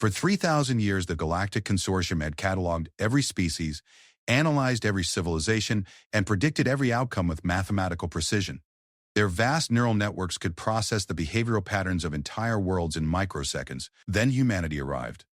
For 3,000 years, the Galactic Consortium had cataloged every species, analyzed every civilization, and predicted every outcome with mathematical precision. Their vast neural networks could process the behavioral patterns of entire worlds in microseconds. Then humanity arrived.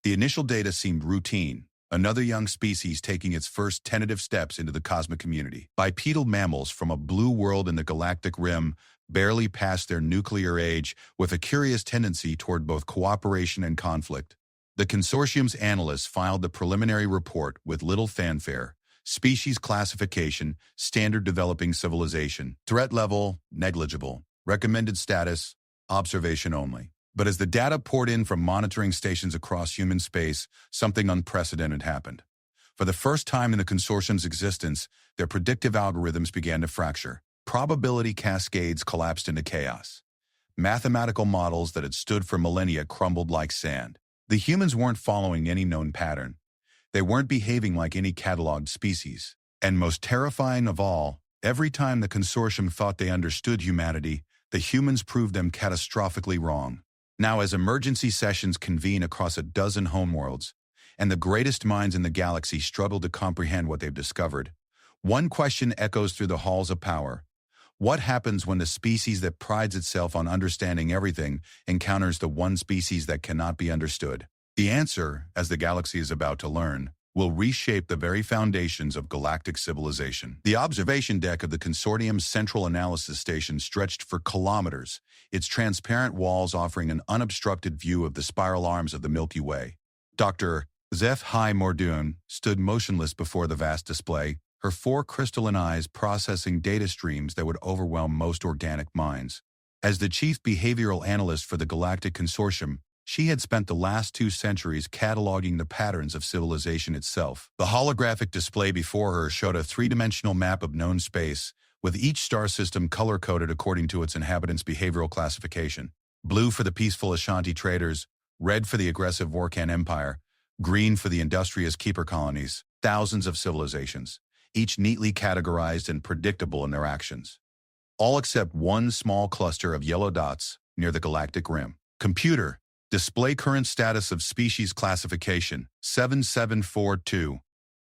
The initial data seemed routine, another young species taking its first tentative steps into the cosmic community. Bipedal mammals from a blue world in the galactic rim, barely past their nuclear age, with a curious tendency toward both cooperation and conflict. The consortium's analysts filed the preliminary report with little fanfare. Species classification, standard developing civilization. Threat level, negligible. Recommended status, observation only. But as the data poured in from monitoring stations across human space, something unprecedented happened. For the first time in the consortium's existence, their predictive algorithms began to fracture. Probability cascades collapsed into chaos. Mathematical models that had stood for millennia crumbled like sand. The humans weren't following any known pattern. They weren't behaving like any cataloged species. And most terrifying of all, every time the consortium thought they understood humanity, the humans proved them catastrophically wrong. Now, as emergency sessions convene across a dozen homeworlds, and the greatest minds in the galaxy struggle to comprehend what they've discovered, one question echoes through the halls of power. What happens when the species that prides itself on understanding everything encounters the one species that cannot be understood? The answer, as the galaxy is about to learn, will reshape the very foundations of galactic civilization. The observation deck of the consortium's central analysis station stretched for kilometers, its transparent walls offering an unobstructed view of the spiral arms of the Milky Way. Dr. HFY Mordoon stood motionless before the vast display, her four crystalline eyes processing data streams that would overwhelm most organic minds. As the chief behavioral analyst for the Galactic Consortium, she had spent the last 2 centuries cataloging the patterns of civilization itself. The holographic display before her showed a 3-dimensional map of known space, with each star system color-coded according to its inhabitants' behavioral classification. Blue for the peaceful Ashanti traders, red for the aggressive Vorkan Empire, green for the industrious keeper colonies. Thousands of civilizations, each neatly categorized and predictable in their actions. All except one small cluster of yellow dots near the galactic rim. Computer, display current status of species classification, 7742.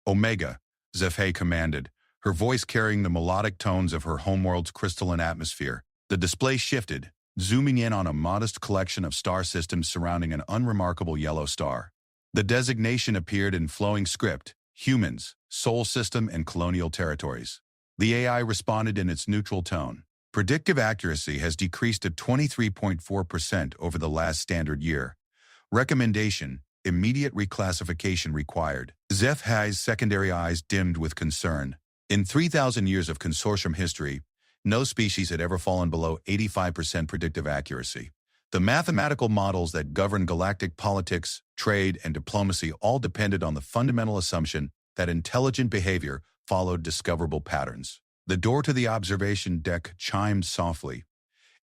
Omega, HFY commanded, her voice carrying the melodic tones of her homeworld's crystalline atmosphere. The display shifted, zooming in on a modest collection of star systems surrounding an unremarkable yellow star. The designation appeared in flowing script: humans, Sol system, and colonial territories. The AI responded in its neutral tone. Predictive accuracy has decreased to 23.4% over the last standard year. Recommendation: immediate reclassification required. HFY's secondary eyes dimmed with concern. In 3,000 years of consortium history, no species had ever fallen below 85% predictive accuracy. The mathematical models that govern galactic politics, trade, and diplomacy all depended on the fundamental assumption that intelligent behavior followed discoverable patterns. The door to the observation deck chimed softly,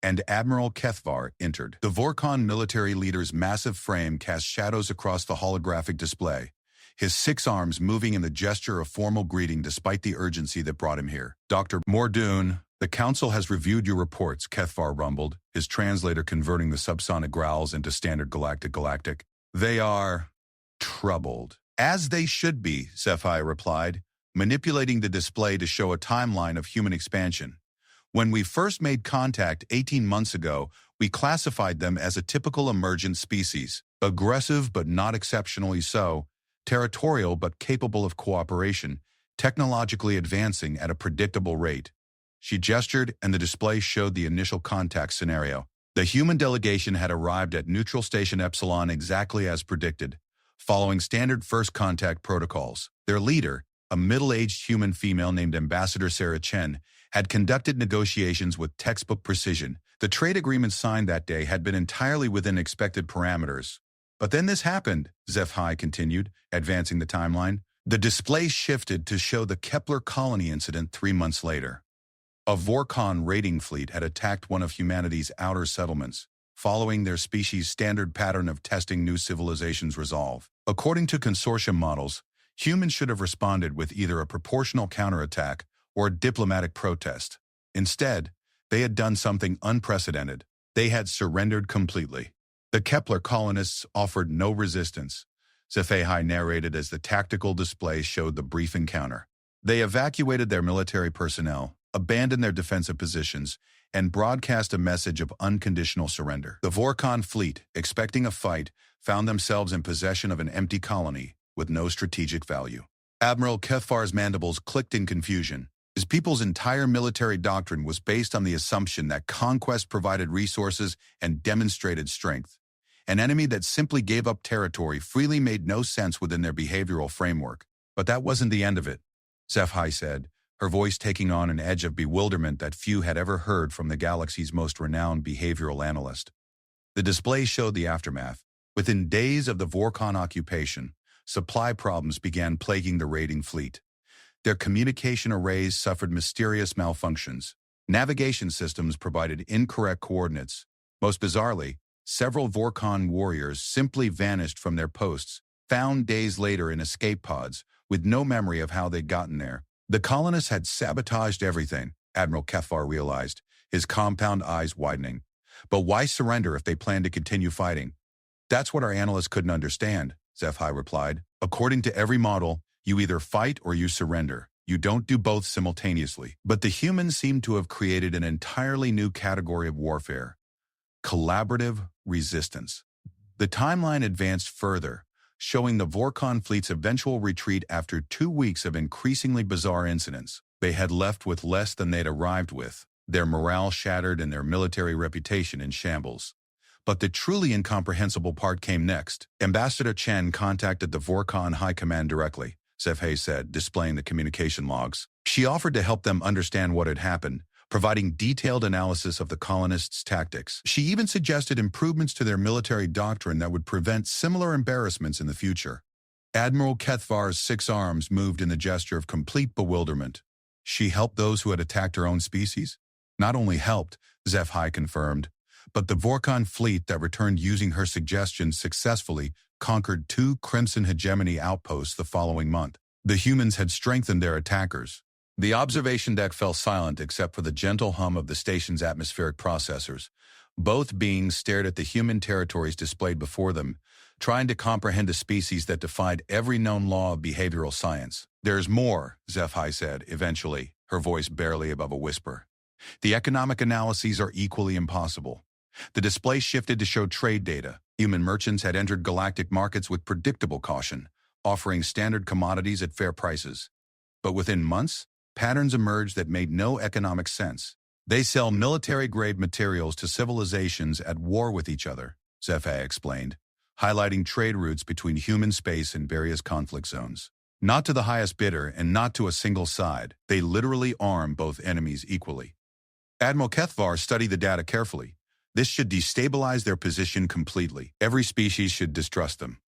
and Admiral Kethvar entered. The Vorkan military leader's massive frame cast shadows across the holographic display, his 6 arms moving in the gesture of formal greeting despite the urgency that brought him here. Dr. Mordoon, the Council has reviewed your reports, Kethvar rumbled, his translator converting the subsonic growls into standard galactic. They are troubled. As they should be, HFY replied, manipulating the display to show a timeline of human expansion. When we first made contact 18 months ago, we classified them as a typical emergent species, aggressive but not exceptionally so, territorial but capable of cooperation, technologically advancing at a predictable rate. She gestured, and the display showed the initial contact scenario. The human delegation had arrived at Neutral Station Epsilon exactly as predicted, following standard first contact protocols. Their leader, a middle-aged human female named Ambassador Sarah Chen, had conducted negotiations with textbook precision. The trade agreement signed that day had been entirely within expected parameters. But then this happened, HFY continued, advancing the timeline. The display shifted to show the Kepler colony incident 3 months later. A Vorkan raiding fleet had attacked one of humanity's outer settlements, following their species' standard pattern of testing new civilizations' resolve. According to consortium models, humans should have responded with either a proportional counterattack or a diplomatic protest. Instead, they had done something unprecedented. They had surrendered completely. The Kepler colonists offered no resistance, HFY narrated as the tactical display showed the brief encounter. They evacuated their military personnel, abandoned their defensive positions, and broadcast a message of unconditional surrender. The Vorkon fleet, expecting a fight, found themselves in possession of an empty colony with no strategic value. Admiral Kethvar's mandibles clicked in confusion. His people's entire military doctrine was based on the assumption that conquest provided resources and demonstrated strength. An enemy that simply gave up territory freely made no sense within their behavioral framework. But that wasn't the end of it, HFY said, her voice taking on an edge of bewilderment that few had ever heard from the galaxy's most renowned behavioral analyst. The display showed the aftermath. Within days of the Vorkon occupation, supply problems began plaguing the raiding fleet. Their communication arrays suffered mysterious malfunctions. Navigation systems provided incorrect coordinates. Most bizarrely, several Vorkon warriors simply vanished from their posts, found days later in escape pods, with no memory of how they'd gotten there. The colonists had sabotaged everything, Admiral Kethvar realized, his compound eyes widening. But why surrender if they planned to continue fighting? That's what our analysts couldn't understand, HFY replied. According to every model, you either fight or you surrender. You don't do both simultaneously. But the humans seem to have created an entirely new category of warfare: collaborative resistance. The timeline advanced further, showing the Vorkon fleet's eventual retreat after 2 weeks of increasingly bizarre incidents. They had left with less than they'd arrived with, their morale shattered and their military reputation in shambles. But the truly incomprehensible part came next. Ambassador Chen contacted the Vorkon High Command directly, HFY said, displaying the communication logs. She offered to help them understand what had happened, providing detailed analysis of the colonists' tactics. She even suggested improvements to their military doctrine that would prevent similar embarrassments in the future. Admiral Kethvar's 6 arms moved in the gesture of complete bewilderment. She helped those who had attacked her own species? Not only helped, HFY confirmed, but the Vorkon fleet that returned using her suggestions successfully conquered 2 Crimson Hegemony outposts the following month. The humans had strengthened their attackers. The observation deck fell silent except for the gentle hum of the station's atmospheric processors. Both beings stared at the human territories displayed before them, trying to comprehend a species that defied every known law of behavioral science. "There's more," HFY said, eventually, her voice barely above a whisper. "The economic analyses are equally impossible." The display shifted to show trade data. Human merchants had entered galactic markets with predictable caution, offering standard commodities at fair prices. But within months, patterns emerged that made no economic sense. They sell military-grade materials to civilizations at war with each other, HFY explained, highlighting trade routes between human space and various conflict zones. Not to the highest bidder and not to a single side. They literally arm both enemies equally. Admiral Kethvar studied the data carefully. This should destabilize their position completely. Every species should distrust them.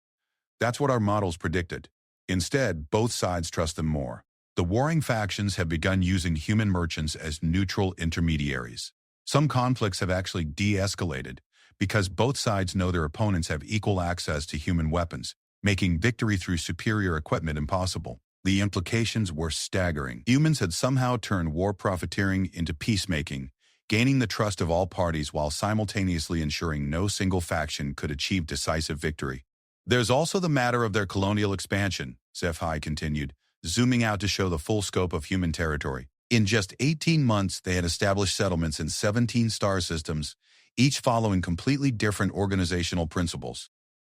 That's what our models predicted. Instead, both sides trust them more. The warring factions have begun using human merchants as neutral intermediaries. Some conflicts have actually de-escalated because both sides know their opponents have equal access to human weapons, making victory through superior equipment impossible. The implications were staggering. Humans had somehow turned war profiteering into peacemaking, gaining the trust of all parties while simultaneously ensuring no single faction could achieve decisive victory. There's also the matter of their colonial expansion, HFY continued, zooming out to show the full scope of human territory. In just 18 months, they had established settlements in 17 star systems, each following completely different organizational principles.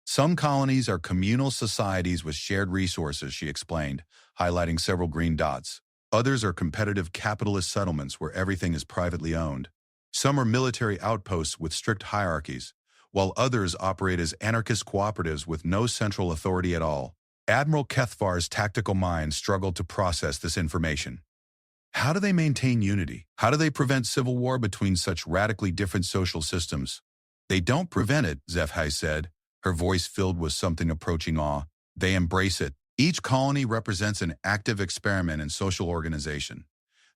Some colonies are communal societies with shared resources, she explained, highlighting several green dots. Others are competitive capitalist settlements where everything is privately owned. Some are military outposts with strict hierarchies, while others operate as anarchist cooperatives with no central authority at all. Admiral Kethvar's tactical mind struggled to process this information. How do they maintain unity? How do they prevent civil war between such radically different social systems? They don't prevent it, HFY said, her voice filled with something approaching awe. They embrace it. Each colony represents an active experiment in social organization.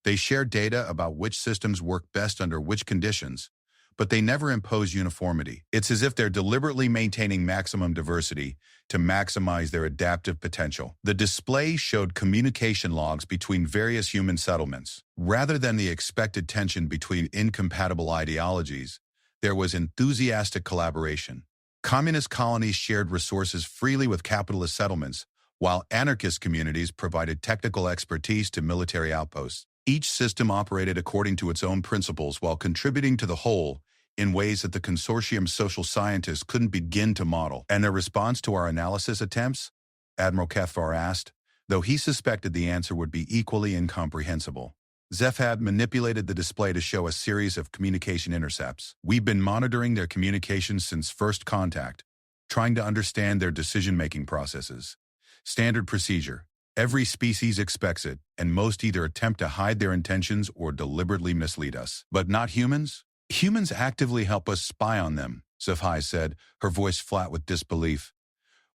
They share data about which systems work best under which conditions, but they never impose uniformity. It's as if they're deliberately maintaining maximum diversity to maximize their adaptive potential. The display showed communication logs between various human settlements. Rather than the expected tension between incompatible ideologies, there was enthusiastic collaboration. Communist colonies shared resources freely with capitalist settlements, while anarchist communities provided technical expertise to military outposts. Each system operated according to its own principles while contributing to the whole in ways that the consortium's social scientists couldn't begin to model. And their response to our analysis attempts? Admiral Cathvar asked, though he suspected the answer would be equally incomprehensible. Zeph had manipulated the display to show a series of communication intercepts. We've been monitoring their communications since first contact, trying to understand their decision-making processes. Standard procedure. Every species expects it, and most either attempt to hide their intentions or deliberately mislead us. But not humans? Humans actively help us spy on them, Zeph said, her voice flat with disbelief.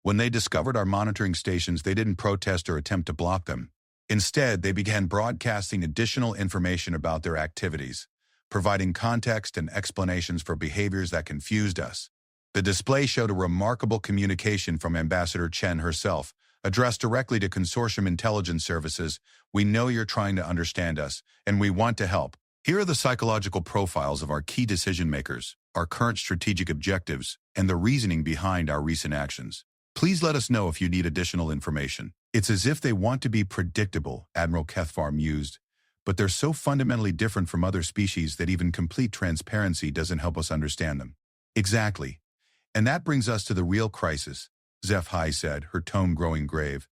When they discovered our monitoring stations, they didn't protest or attempt to block them. Instead, they began broadcasting additional information about their activities, providing context and explanations for behaviors that confused us. The display showed a remarkable communication from Ambassador Chen herself, addressed directly to Consortium Intelligence Services. We know you're trying to understand us, and we want to help. Here are the psychological profiles of our key decision-makers, our current strategic objectives, and the reasoning behind our recent actions. Please let us know if you need additional information. It's as if they want to be predictable, Admiral Cathvar mused, but they're so fundamentally different from other species that even complete transparency doesn't help us understand them. Exactly. And that brings us to the real crisis, Zeph said, her tone growing grave.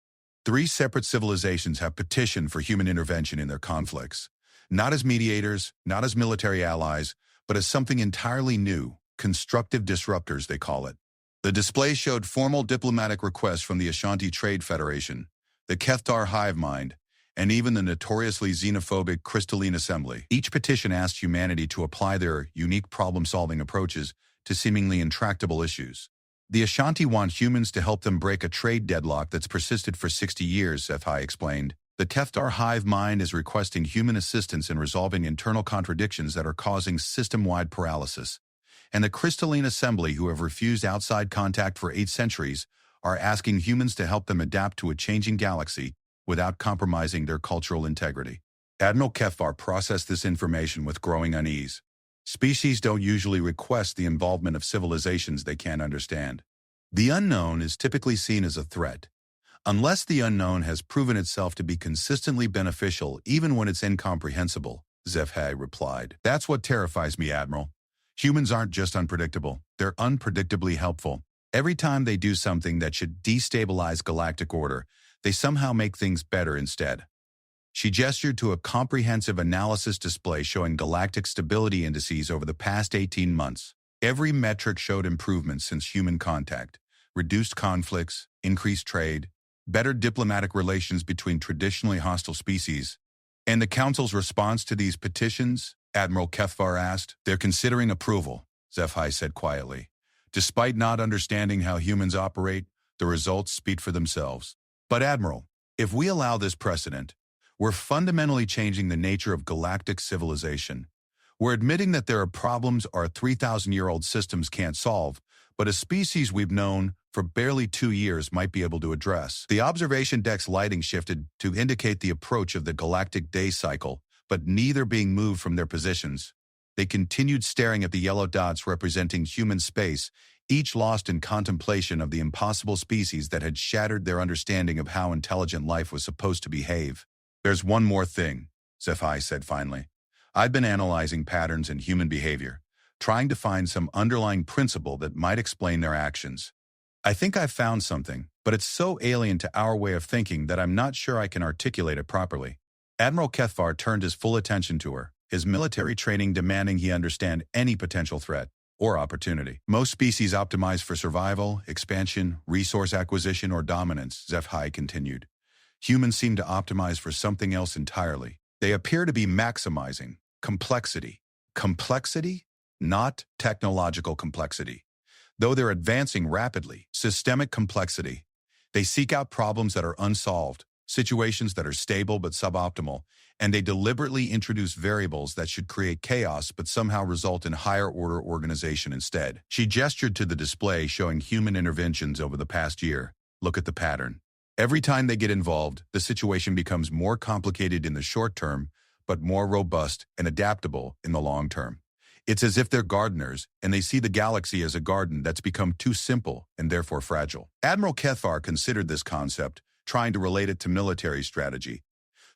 3 separate civilizations have petitioned for human intervention in their conflicts. Not as mediators, not as military allies, but as something entirely new, constructive disruptors, they call it. The display showed formal diplomatic requests from the Ashanti Trade Federation, the Kethtar Hive Mind, and even the notoriously xenophobic Crystalline Assembly. Each petition asked humanity to apply their unique problem-solving approaches to seemingly intractable issues. The Ashanti want humans to help them break a trade deadlock that's persisted for 60 years, Zeph explained. The Kethtar Hive Mind is requesting human assistance in resolving internal contradictions that are causing system-wide paralysis. And the Crystalline Assembly, who have refused outside contact for 8 centuries, are asking humans to help them adapt to a changing galaxy without compromising their cultural integrity. Admiral Cathvar processed this information with growing unease. Species don't usually request the involvement of civilizations they can't understand. The unknown is typically seen as a threat, unless the unknown has proven itself to be consistently beneficial even when it's incomprehensible, Zeph replied. That's what terrifies me, Admiral. Humans aren't just unpredictable, they're unpredictably helpful. Every time they do something that should destabilize galactic order, they somehow make things better instead. She gestured to a comprehensive analysis display showing galactic stability indices over the past 18 months. Every metric showed improvements since human contact: reduced conflicts, increased trade, better diplomatic relations between traditionally hostile species. And the Council's response to these petitions? Admiral Cathvar asked. They're considering approval, Zeph said quietly. Despite not understanding how humans operate, the results speak for themselves. But Admiral, if we allow this precedent, we're fundamentally changing the nature of galactic civilization. We're admitting that there are problems our 3,000-year-old systems can't solve, but a species we've known for barely 2 years might be able to address. The observation deck's lighting shifted to indicate the approach of the galactic day cycle, but neither being moved from their positions. They continued staring at the yellow dots representing human space, each lost in contemplation of the impossible species that had shattered their understanding of how intelligent life was supposed to behave. There's one more thing, Zeph said finally. I've been analyzing patterns in human behavior, trying to find some underlying principle that might explain their actions. I think I've found something, but it's so alien to our way of thinking that I'm not sure I can articulate it properly. Admiral Cathvar turned his full attention to her, his military training demanding he understand any potential threat or opportunity. Most species optimize for survival, expansion, resource acquisition, or dominance, Zeph continued. Humans seem to optimize for something else entirely. They appear to be maximizing complexity. Complexity? Not technological complexity. Though they're advancing rapidly, systemic complexity. They seek out problems that are unsolved, situations that are stable but suboptimal, and they deliberately introduce variables that should create chaos but somehow result in higher-order organization instead. She gestured to the display showing human interventions over the past year. Look at the pattern. Every time they get involved, the situation becomes more complicated in the short term, but more robust and adaptable in the long term. It's as if they're gardeners, and they see the galaxy as a garden that's become too simple and therefore fragile. Admiral Kethvar considered this concept, trying to relate it to military strategy.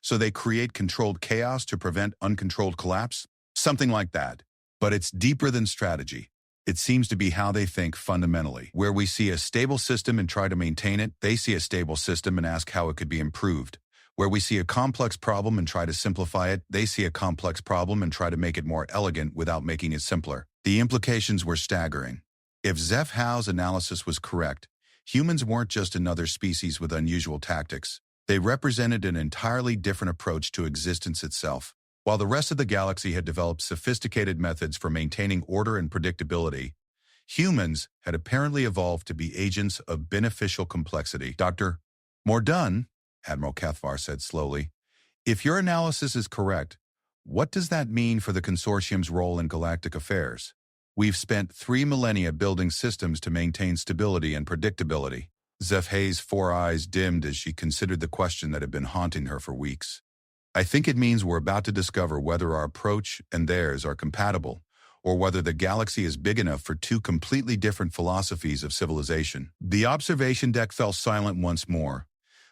So they create controlled chaos to prevent uncontrolled collapse? Something like that. But it's deeper than strategy. It seems to be how they think fundamentally. Where we see a stable system and try to maintain it, they see a stable system and ask how it could be improved. Where we see a complex problem and try to simplify it, they see a complex problem and try to make it more elegant without making it simpler. The implications were staggering. If Zeph Howe's analysis was correct, humans weren't just another species with unusual tactics. They represented an entirely different approach to existence itself. While the rest of the galaxy had developed sophisticated methods for maintaining order and predictability, humans had apparently evolved to be agents of beneficial complexity. Dr. Mordun, Admiral Kethvar said slowly, if your analysis is correct, what does that mean for the consortium's role in galactic affairs? We've spent 3 millennia building systems to maintain stability and predictability. Zeph Hayes' 4 eyes dimmed as she considered the question that had been haunting her for weeks. I think it means we're about to discover whether our approach and theirs are compatible, or whether the galaxy is big enough for 2 completely different philosophies of civilization. The observation deck fell silent once more,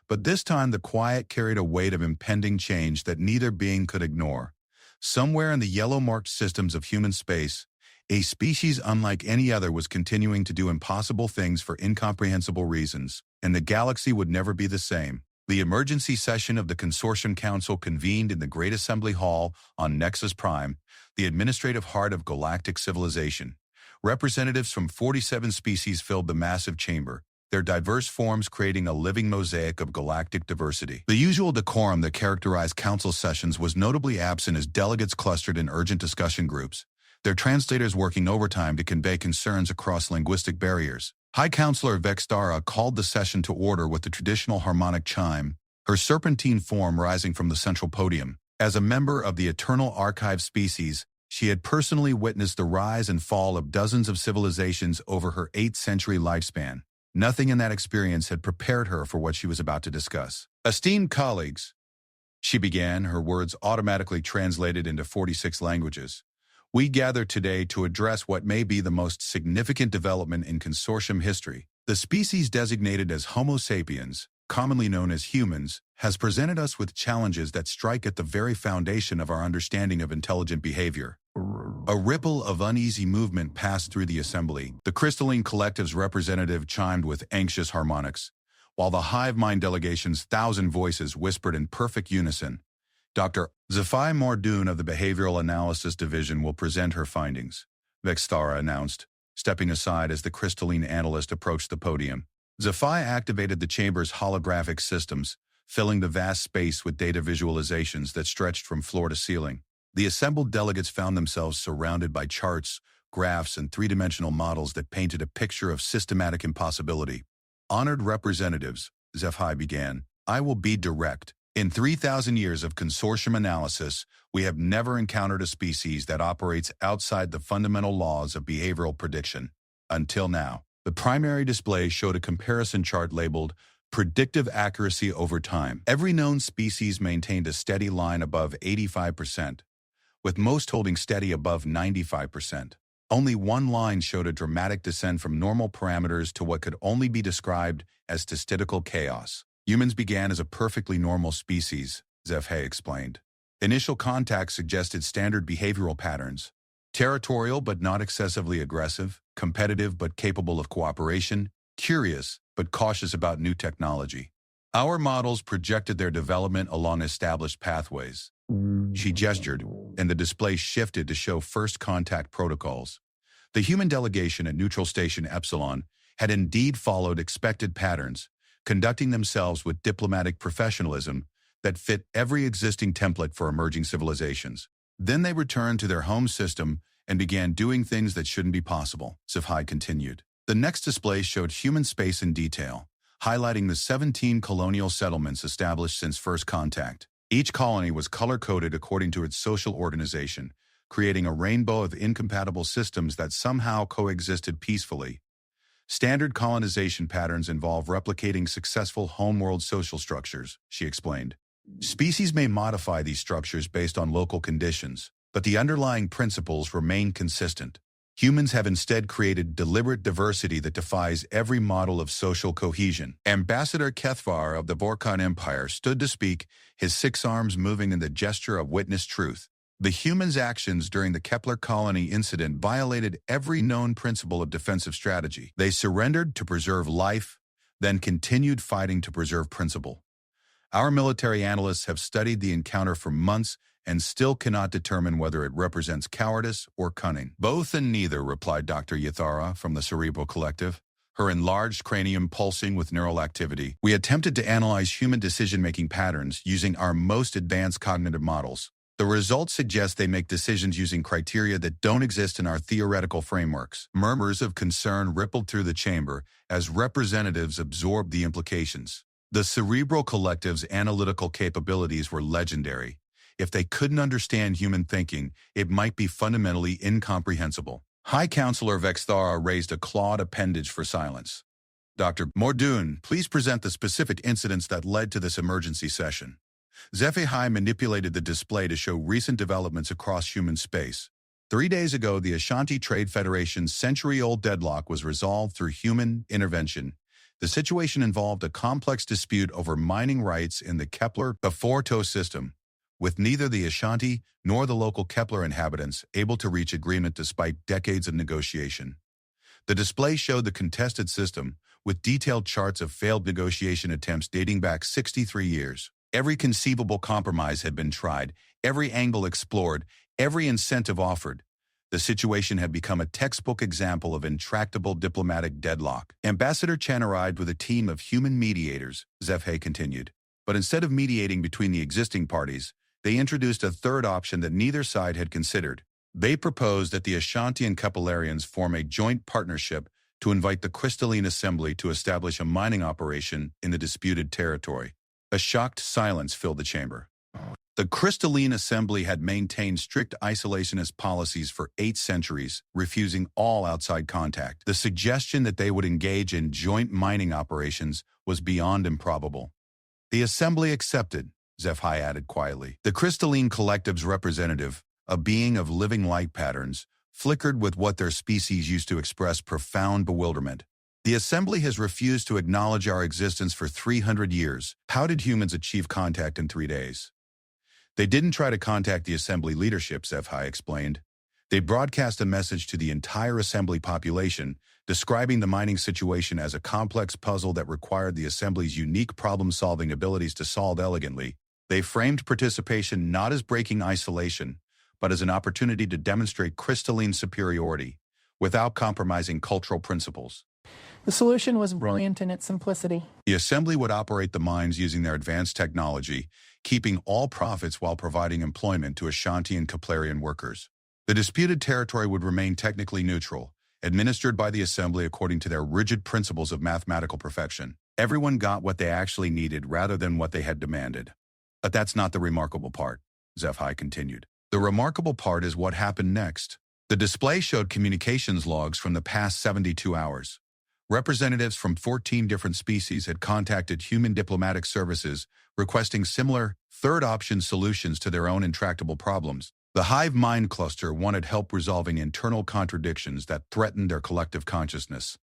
but this time the quiet carried a weight of impending change that neither being could ignore. Somewhere in the yellow-marked systems of human space, a species unlike any other was continuing to do impossible things for incomprehensible reasons, and the galaxy would never be the same. The emergency session of the Consortium Council convened in the Great Assembly Hall on Nexus Prime, the administrative heart of galactic civilization. Representatives from 47 species filled the massive chamber, their diverse forms creating a living mosaic of galactic diversity. The usual decorum that characterized council sessions was notably absent as delegates clustered in urgent discussion groups, their translators working overtime to convey concerns across linguistic barriers. High Counselor Vextara called the session to order with the traditional harmonic chime, her serpentine form rising from the central podium. As a member of the Eternal Archive species, she had personally witnessed the rise and fall of dozens of civilizations over her 8th-century lifespan. Nothing in that experience had prepared her for what she was about to discuss. Esteemed colleagues, she began, her words automatically translated into 46 languages. We gather today to address what may be the most significant development in consortium history. The species designated as Homo sapiens, commonly known as humans, has presented us with challenges that strike at the very foundation of our understanding of intelligent behavior. A ripple of uneasy movement passed through the assembly. The crystalline collective's representative chimed with anxious harmonics, while the hive mind delegation's 1,000 voices whispered in perfect unison. Dr. Zephi Mordoon of the Behavioral Analysis Division will present her findings, Vextara announced, stepping aside as the crystalline analyst approached the podium. Zephi activated the chamber's holographic systems, filling the vast space with data visualizations that stretched from floor to ceiling. The assembled delegates found themselves surrounded by charts, graphs, and 3-dimensional models that painted a picture of systematic impossibility. Honored representatives, Zephi began, I will be direct. In 3,000 years of consortium analysis, we have never encountered a species that operates outside the fundamental laws of behavioral prediction. Until now, the primary display showed a comparison chart labeled Predictive Accuracy Over Time. Every known species maintained a steady line above 85%, with most holding steady above 95%. Only one line showed a dramatic descent from normal parameters to what could only be described as statistical chaos. Humans began as a perfectly normal species, Zeph Hay explained. Initial contact suggested standard behavioral patterns: territorial but not excessively aggressive, competitive but capable of cooperation, curious but cautious about new technology. Our models projected their development along established pathways. She gestured, and the display shifted to show first contact protocols. The human delegation at Neutral Station Epsilon had indeed followed expected patterns, conducting themselves with diplomatic professionalism that fit every existing template for emerging civilizations. Then they returned to their home system and began doing things that shouldn't be possible, Zephi continued. The next display showed human space in detail, highlighting the 17 colonial settlements established since first contact. Each colony was color-coded according to its social organization, creating a rainbow of incompatible systems that somehow coexisted peacefully. Standard colonization patterns involve replicating successful homeworld social structures, she explained. Species may modify these structures based on local conditions, but the underlying principles remain consistent. Humans have instead created deliberate diversity that defies every model of social cohesion. Ambassador Kethvar of the Vorkon Empire stood to speak, his 6 arms moving in the gesture of witness truth. The humans' actions during the Kepler colony incident violated every known principle of defensive strategy. They surrendered to preserve life, then continued fighting to preserve principle. Our military analysts have studied the encounter for months and still cannot determine whether it represents cowardice or cunning. Both and neither, replied Dr. Yathara from the Cerebral Collective, her enlarged cranium pulsing with neural activity. We attempted to analyze human decision-making patterns using our most advanced cognitive models. The results suggest they make decisions using criteria that don't exist in our theoretical frameworks. Murmurs of concern rippled through the chamber as representatives absorbed the implications. The Cerebral Collective's analytical capabilities were legendary. If they couldn't understand human thinking, it might be fundamentally incomprehensible. High Counselor Vexthara raised a clawed appendage for silence. Dr. Mordoon, please present the specific incidents that led to this emergency session. HFY manipulated the display to show recent developments across human space. 3 days ago, the Ashanti Trade Federation's century-old deadlock was resolved through human intervention. The situation involved a complex dispute over mining rights in the Kepler-Beforto system, with neither the Ashanti nor the local Kepler inhabitants able to reach agreement despite decades of negotiation. The display showed the contested system, with detailed charts of failed negotiation attempts dating back 63 years. Every conceivable compromise had been tried, every angle explored, every incentive offered. The situation had become a textbook example of intractable diplomatic deadlock. Ambassador Chen arrived with a team of human mediators, Zefhe continued. But instead of mediating between the existing parties, they introduced a third option that neither side had considered. They proposed that the Ashanti and Capillarians form a joint partnership to invite the Crystalline Assembly to establish a mining operation in the disputed territory. A shocked silence filled the chamber. The Crystalline Assembly had maintained strict isolationist policies for 8 centuries, refusing all outside contact. The suggestion that they would engage in joint mining operations was beyond improbable. The Assembly accepted, Zefhe added quietly. The Crystalline Collective's representative, a being of living light patterns, flickered with what their species used to express profound bewilderment. The Assembly has refused to acknowledge our existence for 300 years. How did humans achieve contact in 3 days? They didn't try to contact the Assembly leadership, Zefhe explained. They broadcast a message to the entire Assembly population, describing the mining situation as a complex puzzle that required the Assembly's unique problem-solving abilities to solve elegantly. They framed participation not as breaking isolation, but as an opportunity to demonstrate crystalline superiority, without compromising cultural principles. The solution was brilliant in its simplicity. The Assembly would operate the mines using their advanced technology, keeping all profits while providing employment to Ashanti and Keplerian workers. The disputed territory would remain technically neutral, administered by the Assembly according to their rigid principles of mathematical perfection. Everyone got what they actually needed rather than what they had demanded. But that's not the remarkable part, Zefhe continued. The remarkable part is what happened next. The display showed communications logs from the past 72 hours. Representatives from 14 different species had contacted human diplomatic services, requesting similar third-option solutions to their own intractable problems. The Hive Mind Cluster wanted help resolving internal contradictions that threatened their collective consciousness.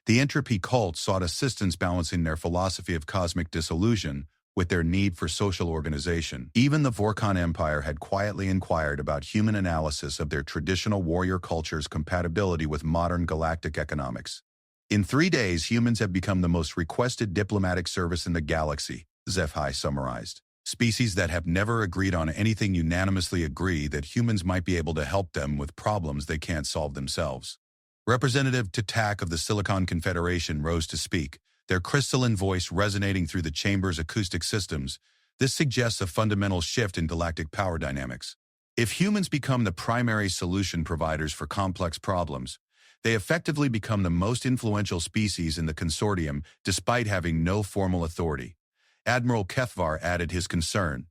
The Entropy Cult sought assistance balancing their philosophy of cosmic disillusion with their need for social organization. Even the Vorkon Empire had quietly inquired about human analysis of their traditional warrior culture's compatibility with modern galactic economics. In 3 days, humans have become the most requested diplomatic service in the galaxy, Zefhe summarized. Species that have never agreed on anything unanimously agree that humans might be able to help them with problems they can't solve themselves. Representative Tatak of the Silicon Confederation rose to speak, their crystalline voice resonating through the chamber's acoustic systems. This suggests a fundamental shift in galactic power dynamics. If humans become the primary solution providers for complex problems, they effectively become the most influential species in the consortium despite having no formal authority. Admiral Kethvar added his concern.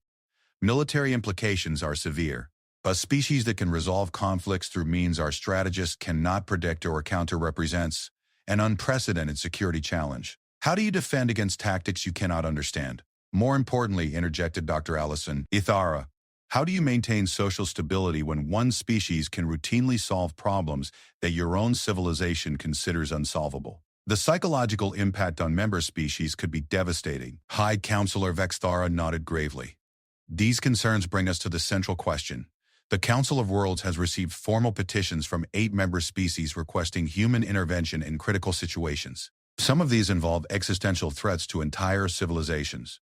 Military implications are severe. A species that can resolve conflicts through means our strategists cannot predict or counter represents an unprecedented security challenge. How do you defend against tactics you cannot understand? More importantly, interjected Dr. Allison, Ithara, How do you maintain social stability when one species can routinely solve problems that your own civilization considers unsolvable? The psychological impact on member species could be devastating. High Counselor Vexthara nodded gravely. These concerns bring us to the central question. The Council of Worlds has received formal petitions from 8 member species requesting human intervention in critical situations. Some of these involve existential threats to entire civilizations.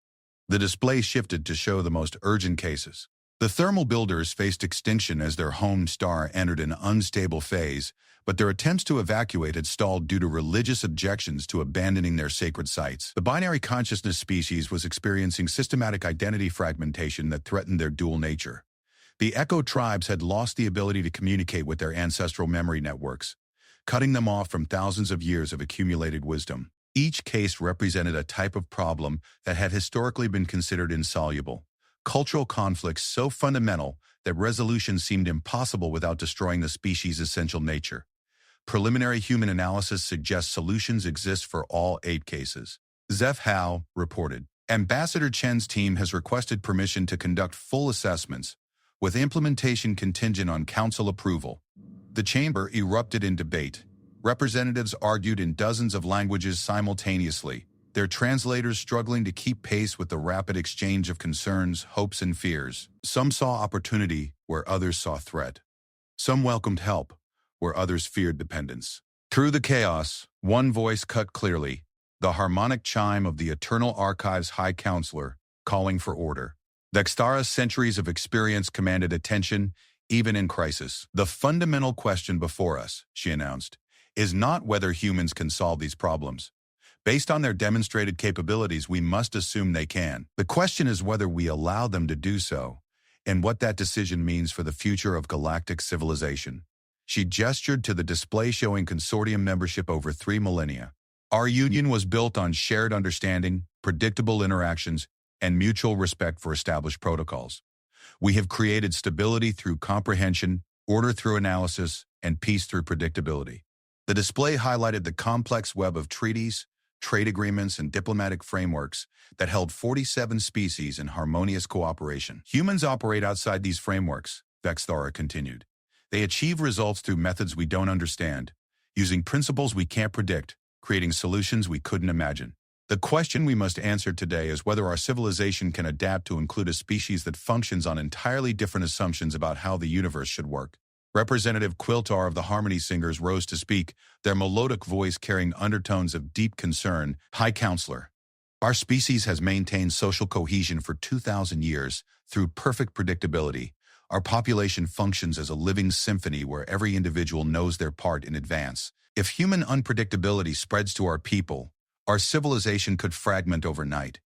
The display shifted to show the most urgent cases. The thermal builders faced extinction as their home star entered an unstable phase, but their attempts to evacuate had stalled due to religious objections to abandoning their sacred sites. The binary consciousness species was experiencing systematic identity fragmentation that threatened their dual nature. The Echo tribes had lost the ability to communicate with their ancestral memory networks, cutting them off from thousands of years of accumulated wisdom. Each case represented a type of problem that had historically been considered insoluble. Cultural conflicts so fundamental that resolution seemed impossible without destroying the species' essential nature. Preliminary human analysis suggests solutions exist for all 8 cases. Zeph Hao reported. Ambassador Chen's team has requested permission to conduct full assessments, with implementation contingent on council approval. The chamber erupted in debate. Representatives argued in dozens of languages simultaneously, their translators struggling to keep pace with the rapid exchange of concerns, hopes, and fears. Some saw opportunity where others saw threat. Some welcomed help where others feared dependence. Through the chaos, one voice cut clearly, the harmonic chime of the Eternal Archive's High Counselor, calling for order. Vexthara's centuries of experience commanded attention, even in crisis. The fundamental question before us, she announced, is not whether humans can solve these problems. Based on their demonstrated capabilities, we must assume they can. The question is whether we allow them to do so, and what that decision means for the future of galactic civilization. She gestured to the display showing consortium membership over 3 millennia. Our union was built on shared understanding, predictable interactions, and mutual respect for established protocols. We have created stability through comprehension, order through analysis, and peace through predictability. The display highlighted the complex web of treaties, trade agreements, and diplomatic frameworks that held 47 species in harmonious cooperation. Humans operate outside these frameworks, Vexthara continued. They achieve results through methods we don't understand, using principles we can't predict, creating solutions we couldn't imagine. The question we must answer today is whether our civilization can adapt to include a species that functions on entirely different assumptions about how the universe should work. Representative Quiltar of the Harmony Singers rose to speak, their melodic voice carrying undertones of deep concern. High Counselor, our species has maintained social cohesion for 2,000 years through perfect predictability. Our population functions as a living symphony where every individual knows their part in advance. If human unpredictability spreads to our people, our civilization could fragment overnight.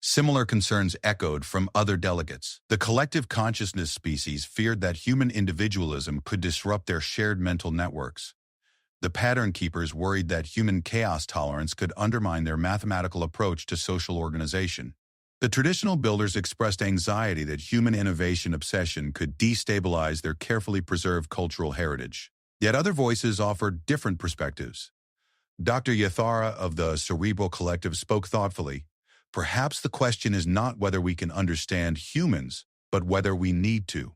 Similar concerns echoed from other delegates. The collective consciousness species feared that human individualism could disrupt their shared mental networks. The pattern keepers worried that human chaos tolerance could undermine their mathematical approach to social organization. The traditional builders expressed anxiety that human innovation obsession could destabilize their carefully preserved cultural heritage. Yet other voices offered different perspectives. Dr. Yathara of the Cerebral Collective spoke thoughtfully. Perhaps the question is not whether we can understand humans, but whether we need to.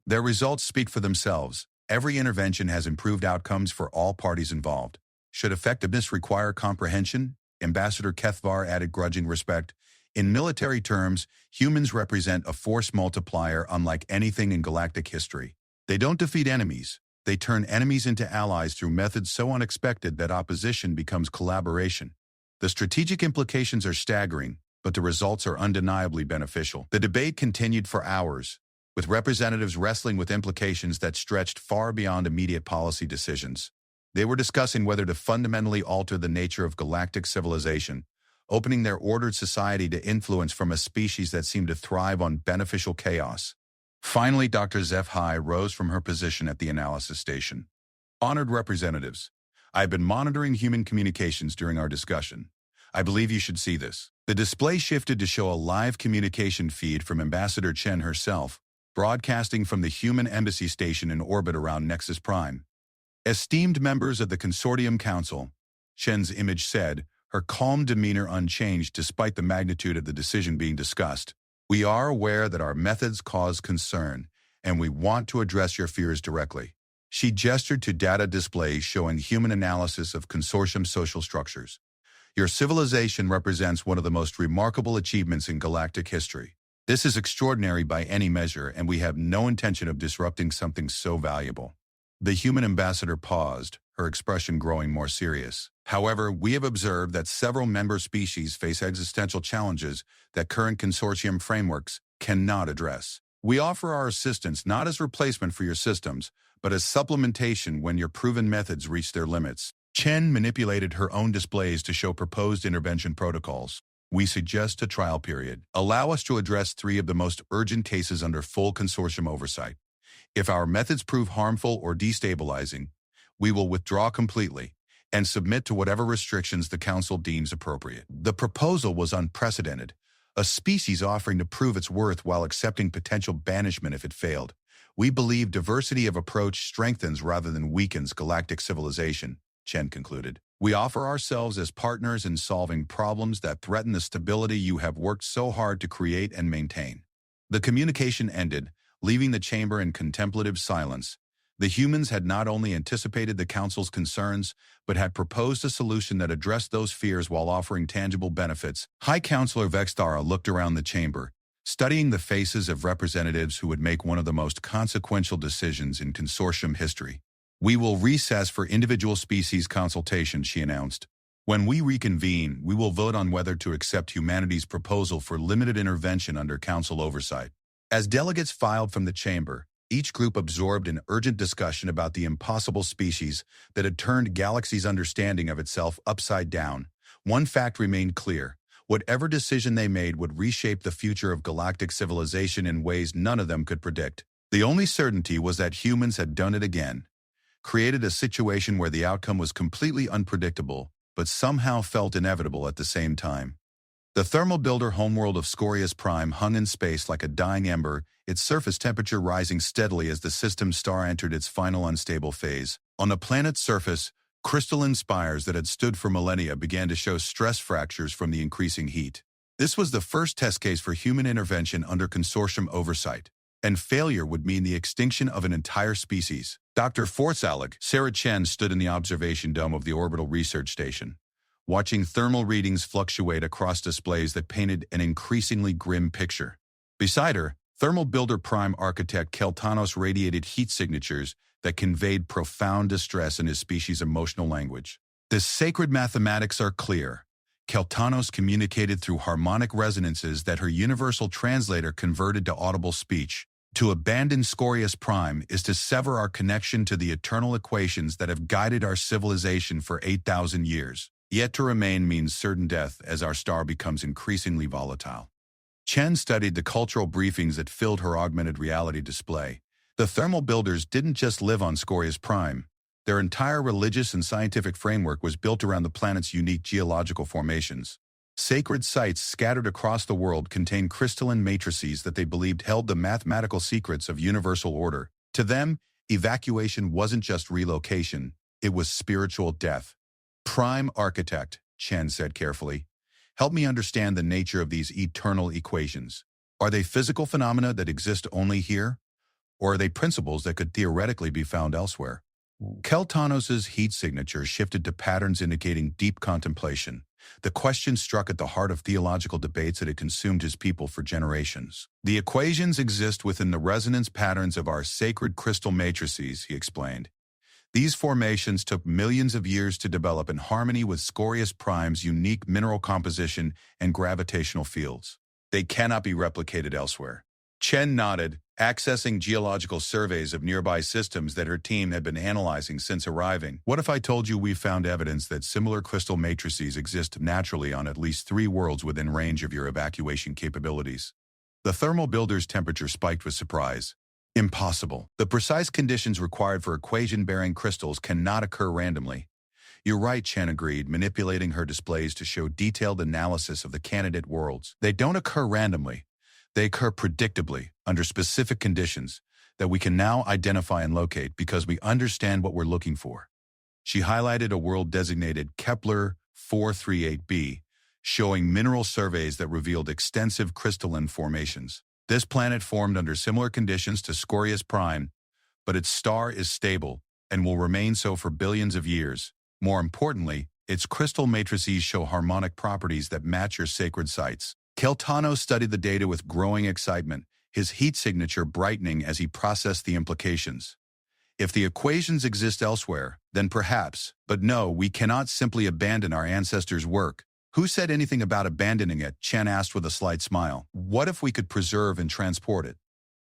Their results speak for themselves. Every intervention has improved outcomes for all parties involved. Should effectiveness require comprehension? Ambassador Kethvar added grudging respect. In military terms, humans represent a force multiplier unlike anything in galactic history. They don't defeat enemies. They turn enemies into allies through methods so unexpected that opposition becomes collaboration. The strategic implications are staggering, but the results are undeniably beneficial. The debate continued for hours, with representatives wrestling with implications that stretched far beyond immediate policy decisions. They were discussing whether to fundamentally alter the nature of galactic civilization, opening their ordered society to influence from a species that seemed to thrive on beneficial chaos. Finally, Dr. Zeph High rose from her position at the analysis station. Honored representatives, I have been monitoring human communications during our discussion. I believe you should see this. The display shifted to show a live communication feed from Ambassador Chen herself, broadcasting from the human embassy station in orbit around Nexus Prime. Esteemed members of the Consortium Council, Chen's image said, her calm demeanor unchanged despite the magnitude of the decision being discussed. We are aware that our methods cause concern, and we want to address your fears directly. She gestured to data displays showing human analysis of consortium social structures. Your civilization represents one of the most remarkable achievements in galactic history. This is extraordinary by any measure, and we have no intention of disrupting something so valuable. The human ambassador paused, her expression growing more serious. However, we have observed that several member species face existential challenges that current consortium frameworks cannot address. We offer our assistance not as replacement for your systems, but as supplementation when your proven methods reach their limits. Chen manipulated her own displays to show proposed intervention protocols. We suggest a trial period. Allow us to address 3 of the most urgent cases under full consortium oversight. If our methods prove harmful or destabilizing, we will withdraw completely and submit to whatever restrictions the Council deems appropriate. The proposal was unprecedented, a species offering to prove its worth while accepting potential banishment if it failed. We believe diversity of approach strengthens rather than weakens galactic civilization, Chen concluded. We offer ourselves as partners in solving problems that threaten the stability you have worked so hard to create and maintain. The communication ended, leaving the chamber in contemplative silence. The humans had not only anticipated the Council's concerns, but had proposed a solution that addressed those fears while offering tangible benefits. High Counselor Vextara looked around the chamber, studying the faces of representatives who would make one of the most consequential decisions in consortium history. We will recess for individual species consultation, she announced. When we reconvene, we will vote on whether to accept humanity's proposal for limited intervention under Council oversight. As delegates filed from the chamber, each group absorbed an urgent discussion about the impossible species that had turned galaxy's understanding of itself upside down. One fact remained clear. Whatever decision they made would reshape the future of galactic civilization in ways none of them could predict. The only certainty was that humans had done it again, created a situation where the outcome was completely unpredictable, but somehow felt inevitable at the same time. The thermal builder homeworld of Scorius Prime hung in space like a dying ember, its surface temperature rising steadily as the system's star entered its final unstable phase. On the planet's surface, crystalline spires that had stood for millennia began to show stress fractures from the increasing heat. This was the first test case for human intervention under consortium oversight, and failure would mean the extinction of an entire species. Dr. Forsalek, Sarah Chen stood in the observation dome of the orbital research station, watching thermal readings fluctuate across displays that painted an increasingly grim picture. Beside her, thermal builder prime architect Keltanos radiated heat signatures that conveyed profound distress in his species' emotional language. The sacred mathematics are clear. Keltanos communicated through harmonic resonances that her universal translator converted to audible speech. To abandon Scorius Prime is to sever our connection to the eternal equations that have guided our civilization for 8,000 years. Yet to remain means certain death as our star becomes increasingly volatile. Chen studied the cultural briefings that filled her augmented reality display. The thermal builders didn't just live on Scorius Prime. Their entire religious and scientific framework was built around the planet's unique geological formations. Sacred sites scattered across the world contained crystalline matrices that they believed held the mathematical secrets of universal order. To them, evacuation wasn't just relocation, it was spiritual death. Prime architect, Chen said carefully, help me understand the nature of these eternal equations. Are they physical phenomena that exist only here? Or are they principles that could theoretically be found elsewhere? Keltanos' heat signature shifted to patterns indicating deep contemplation. The question struck at the heart of theological debates that had consumed his people for generations. The equations exist within the resonance patterns of our sacred crystal matrices, he explained. These formations took millions of years to develop in harmony with Scorius Prime's unique mineral composition and gravitational fields. They cannot be replicated elsewhere. Chen nodded, accessing geological surveys of nearby systems that her team had been analyzing since arriving. What if I told you we found evidence that similar crystal matrices exist naturally on at least 3 worlds within range of your evacuation capabilities? The thermal builder's temperature spiked with surprise. Impossible. The precise conditions required for equation-bearing crystals cannot occur randomly. You're right, Chen agreed, manipulating her displays to show detailed analysis of the candidate worlds. They don't occur randomly. They occur predictably, under specific conditions, that we can now identify and locate because we understand what we're looking for. She highlighted a world designated Kepler 438b, showing mineral surveys that revealed extensive crystalline formations. This planet formed under similar conditions to Sirius Prime, but its star is stable and will remain so for billions of years. More importantly, its crystal matrices show harmonic properties that match your sacred sites. Keltano studied the data with growing excitement, his heat signature brightening as he processed the implications. If the equations exist elsewhere, then perhaps, but no, we cannot simply abandon our ancestors' work. Who said anything about abandoning it? Chen asked with a slight smile. What if we could preserve and transport it?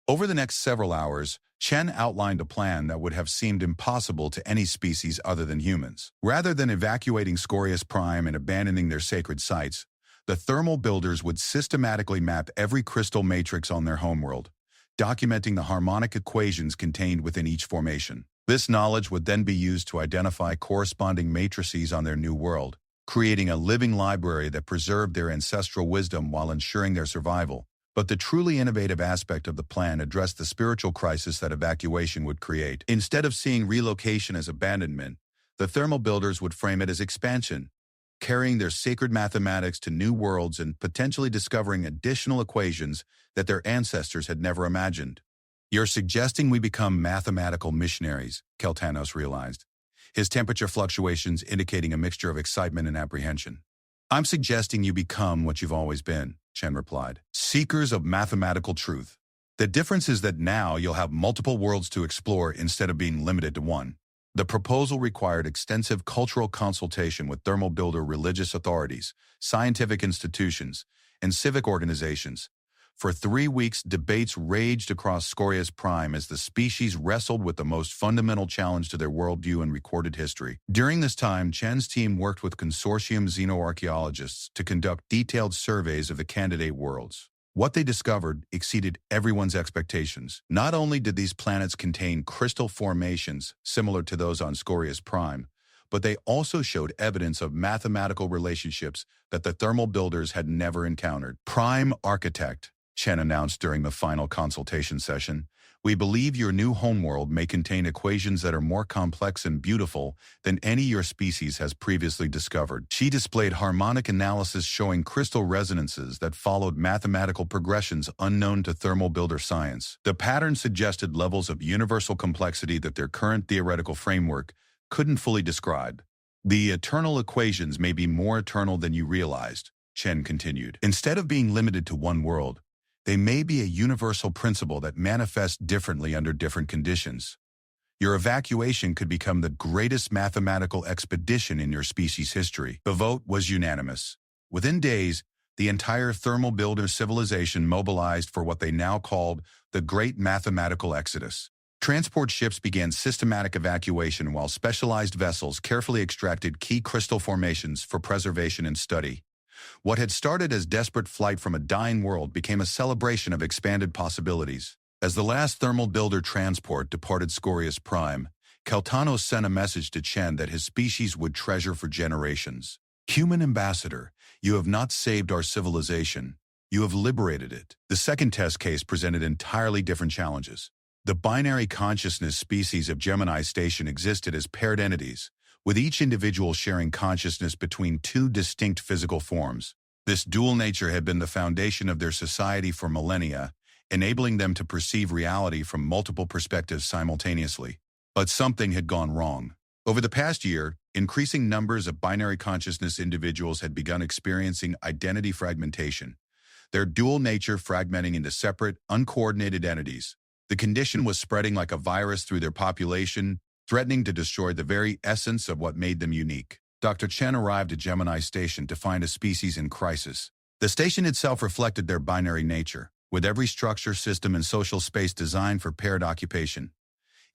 Over the next several hours, Chen outlined a plan that would have seemed impossible to any species other than humans. Rather than evacuating Sirius Prime and abandoning their sacred sites, the thermal builders would systematically map every crystal matrix on their homeworld, documenting the harmonic equations contained within each formation. This knowledge would then be used to identify corresponding matrices on their new world, creating a living library that preserved their ancestral wisdom while ensuring their survival. But the truly innovative aspect of the plan addressed the spiritual crisis that evacuation would create. Instead of seeing relocation as abandonment, the thermal builders would frame it as expansion, carrying their sacred mathematics to new worlds and potentially discovering additional equations that their ancestors had never imagined. You're suggesting we become mathematical missionaries, Keltanos realized, his temperature fluctuations indicating a mixture of excitement and apprehension. I'm suggesting you become what you've always been, Chen replied. Seekers of mathematical truth. The difference is that now you'll have multiple worlds to explore instead of being limited to one. The proposal required extensive cultural consultation with thermal builder religious authorities, scientific institutions, and civic organizations. For 3 weeks, debates raged across Sirius Prime as the species wrestled with the most fundamental challenge to their worldview in recorded history. During this time, Chen's team worked with consortium xenoarchaeologists to conduct detailed surveys of the candidate worlds. What they discovered exceeded everyone's expectations. Not only did these planets contain crystal formations similar to those on Sirius Prime, but they also showed evidence of mathematical relationships that the thermal builders had never encountered. Prime Architect, Chen announced during the final consultation session, we believe your new homeworld may contain equations that are more complex and beautiful than any your species has previously discovered. She displayed harmonic analysis showing crystal resonances that followed mathematical progressions unknown to thermal builder science. The pattern suggested levels of universal complexity that their current theoretical framework couldn't fully describe. The eternal equations may be more eternal than you realized, Chen continued. Instead of being limited to one world, they may be a universal principle that manifests differently under different conditions. Your evacuation could become the greatest mathematical expedition in your species' history. The vote was unanimous. Within days, the entire thermal builder civilization mobilized for what they now called the Great Mathematical Exodus. Transport ships began systematic evacuation while specialized vessels carefully extracted key crystal formations for preservation and study. What had started as desperate flight from a dying world became a celebration of expanded possibilities. As the last thermal builder transport departed Sirius Prime, Keltano sent a message to Chen that his species would treasure for generations. Human ambassador, you have not saved our civilization. You have liberated it. The second test case presented entirely different challenges. The binary consciousness species of Gemini Station existed as paired entities, with each individual sharing consciousness between two distinct physical forms. This dual nature had been the foundation of their society for millennia, enabling them to perceive reality from multiple perspectives simultaneously. But something had gone wrong. Over the past year, increasing numbers of binary consciousness individuals had begun experiencing identity fragmentation, their dual nature fragmenting into separate, uncoordinated entities. The condition was spreading like a virus through their population, threatening to destroy the very essence of what made them unique. Dr. Chen arrived at Gemini Station to find a species in crisis. The station itself reflected their binary nature, with every structure, system, and social space designed for paired occupation.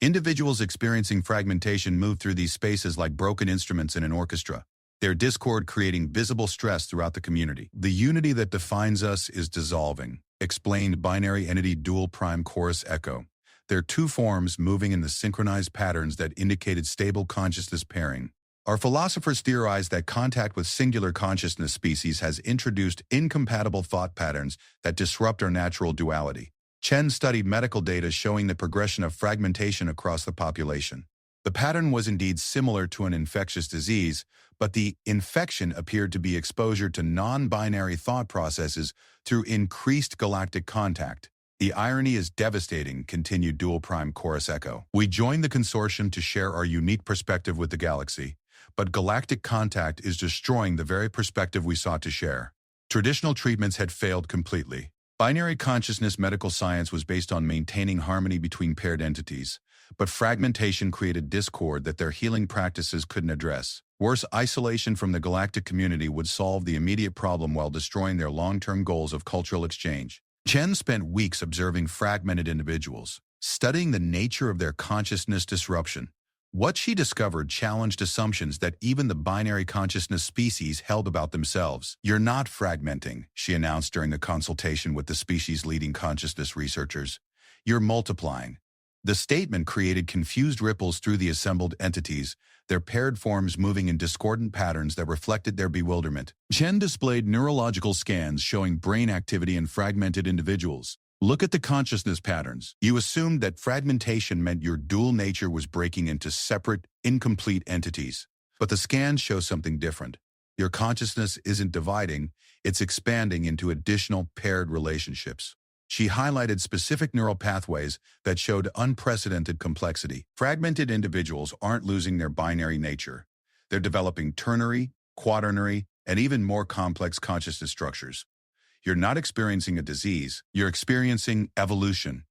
Individuals experiencing fragmentation moved through these spaces like broken instruments in an orchestra, their discord creating visible stress throughout the community. The unity that defines us is dissolving, explained binary entity dual prime chorus echo, their two forms moving in the synchronized patterns that indicated stable consciousness pairing. Our philosophers theorize that contact with singular consciousness species has introduced incompatible thought patterns that disrupt our natural duality. Chen studied medical data showing the progression of fragmentation across the population. The pattern was indeed similar to an infectious disease, but the infection appeared to be exposure to non-binary thought processes through increased galactic contact. The irony is devastating, continued Dual Prime Chorus Echo. We joined the consortium to share our unique perspective with the galaxy, but galactic contact is destroying the very perspective we sought to share. Traditional treatments had failed completely. Binary consciousness medical science was based on maintaining harmony between paired entities, but fragmentation created discord that their healing practices couldn't address. Worse, isolation from the galactic community would solve the immediate problem while destroying their long-term goals of cultural exchange. Chen spent weeks observing fragmented individuals, studying the nature of their consciousness disruption. What she discovered challenged assumptions that even the binary consciousness species held about themselves. "You're not fragmenting," she announced during a consultation with the species' leading consciousness researchers. "You're multiplying." The statement created confused ripples through the assembled entities, their paired forms moving in discordant patterns that reflected their bewilderment. Chen displayed neurological scans showing brain activity in fragmented individuals. "Look at the consciousness patterns. You assumed that fragmentation meant your dual nature was breaking into separate, incomplete entities. But the scans show something different. Your consciousness isn't dividing, it's expanding into additional paired relationships." She highlighted specific neural pathways that showed unprecedented complexity. Fragmented individuals aren't losing their binary nature. They're developing ternary, quaternary, and even more complex consciousness structures. You're not experiencing a disease, you're experiencing evolution.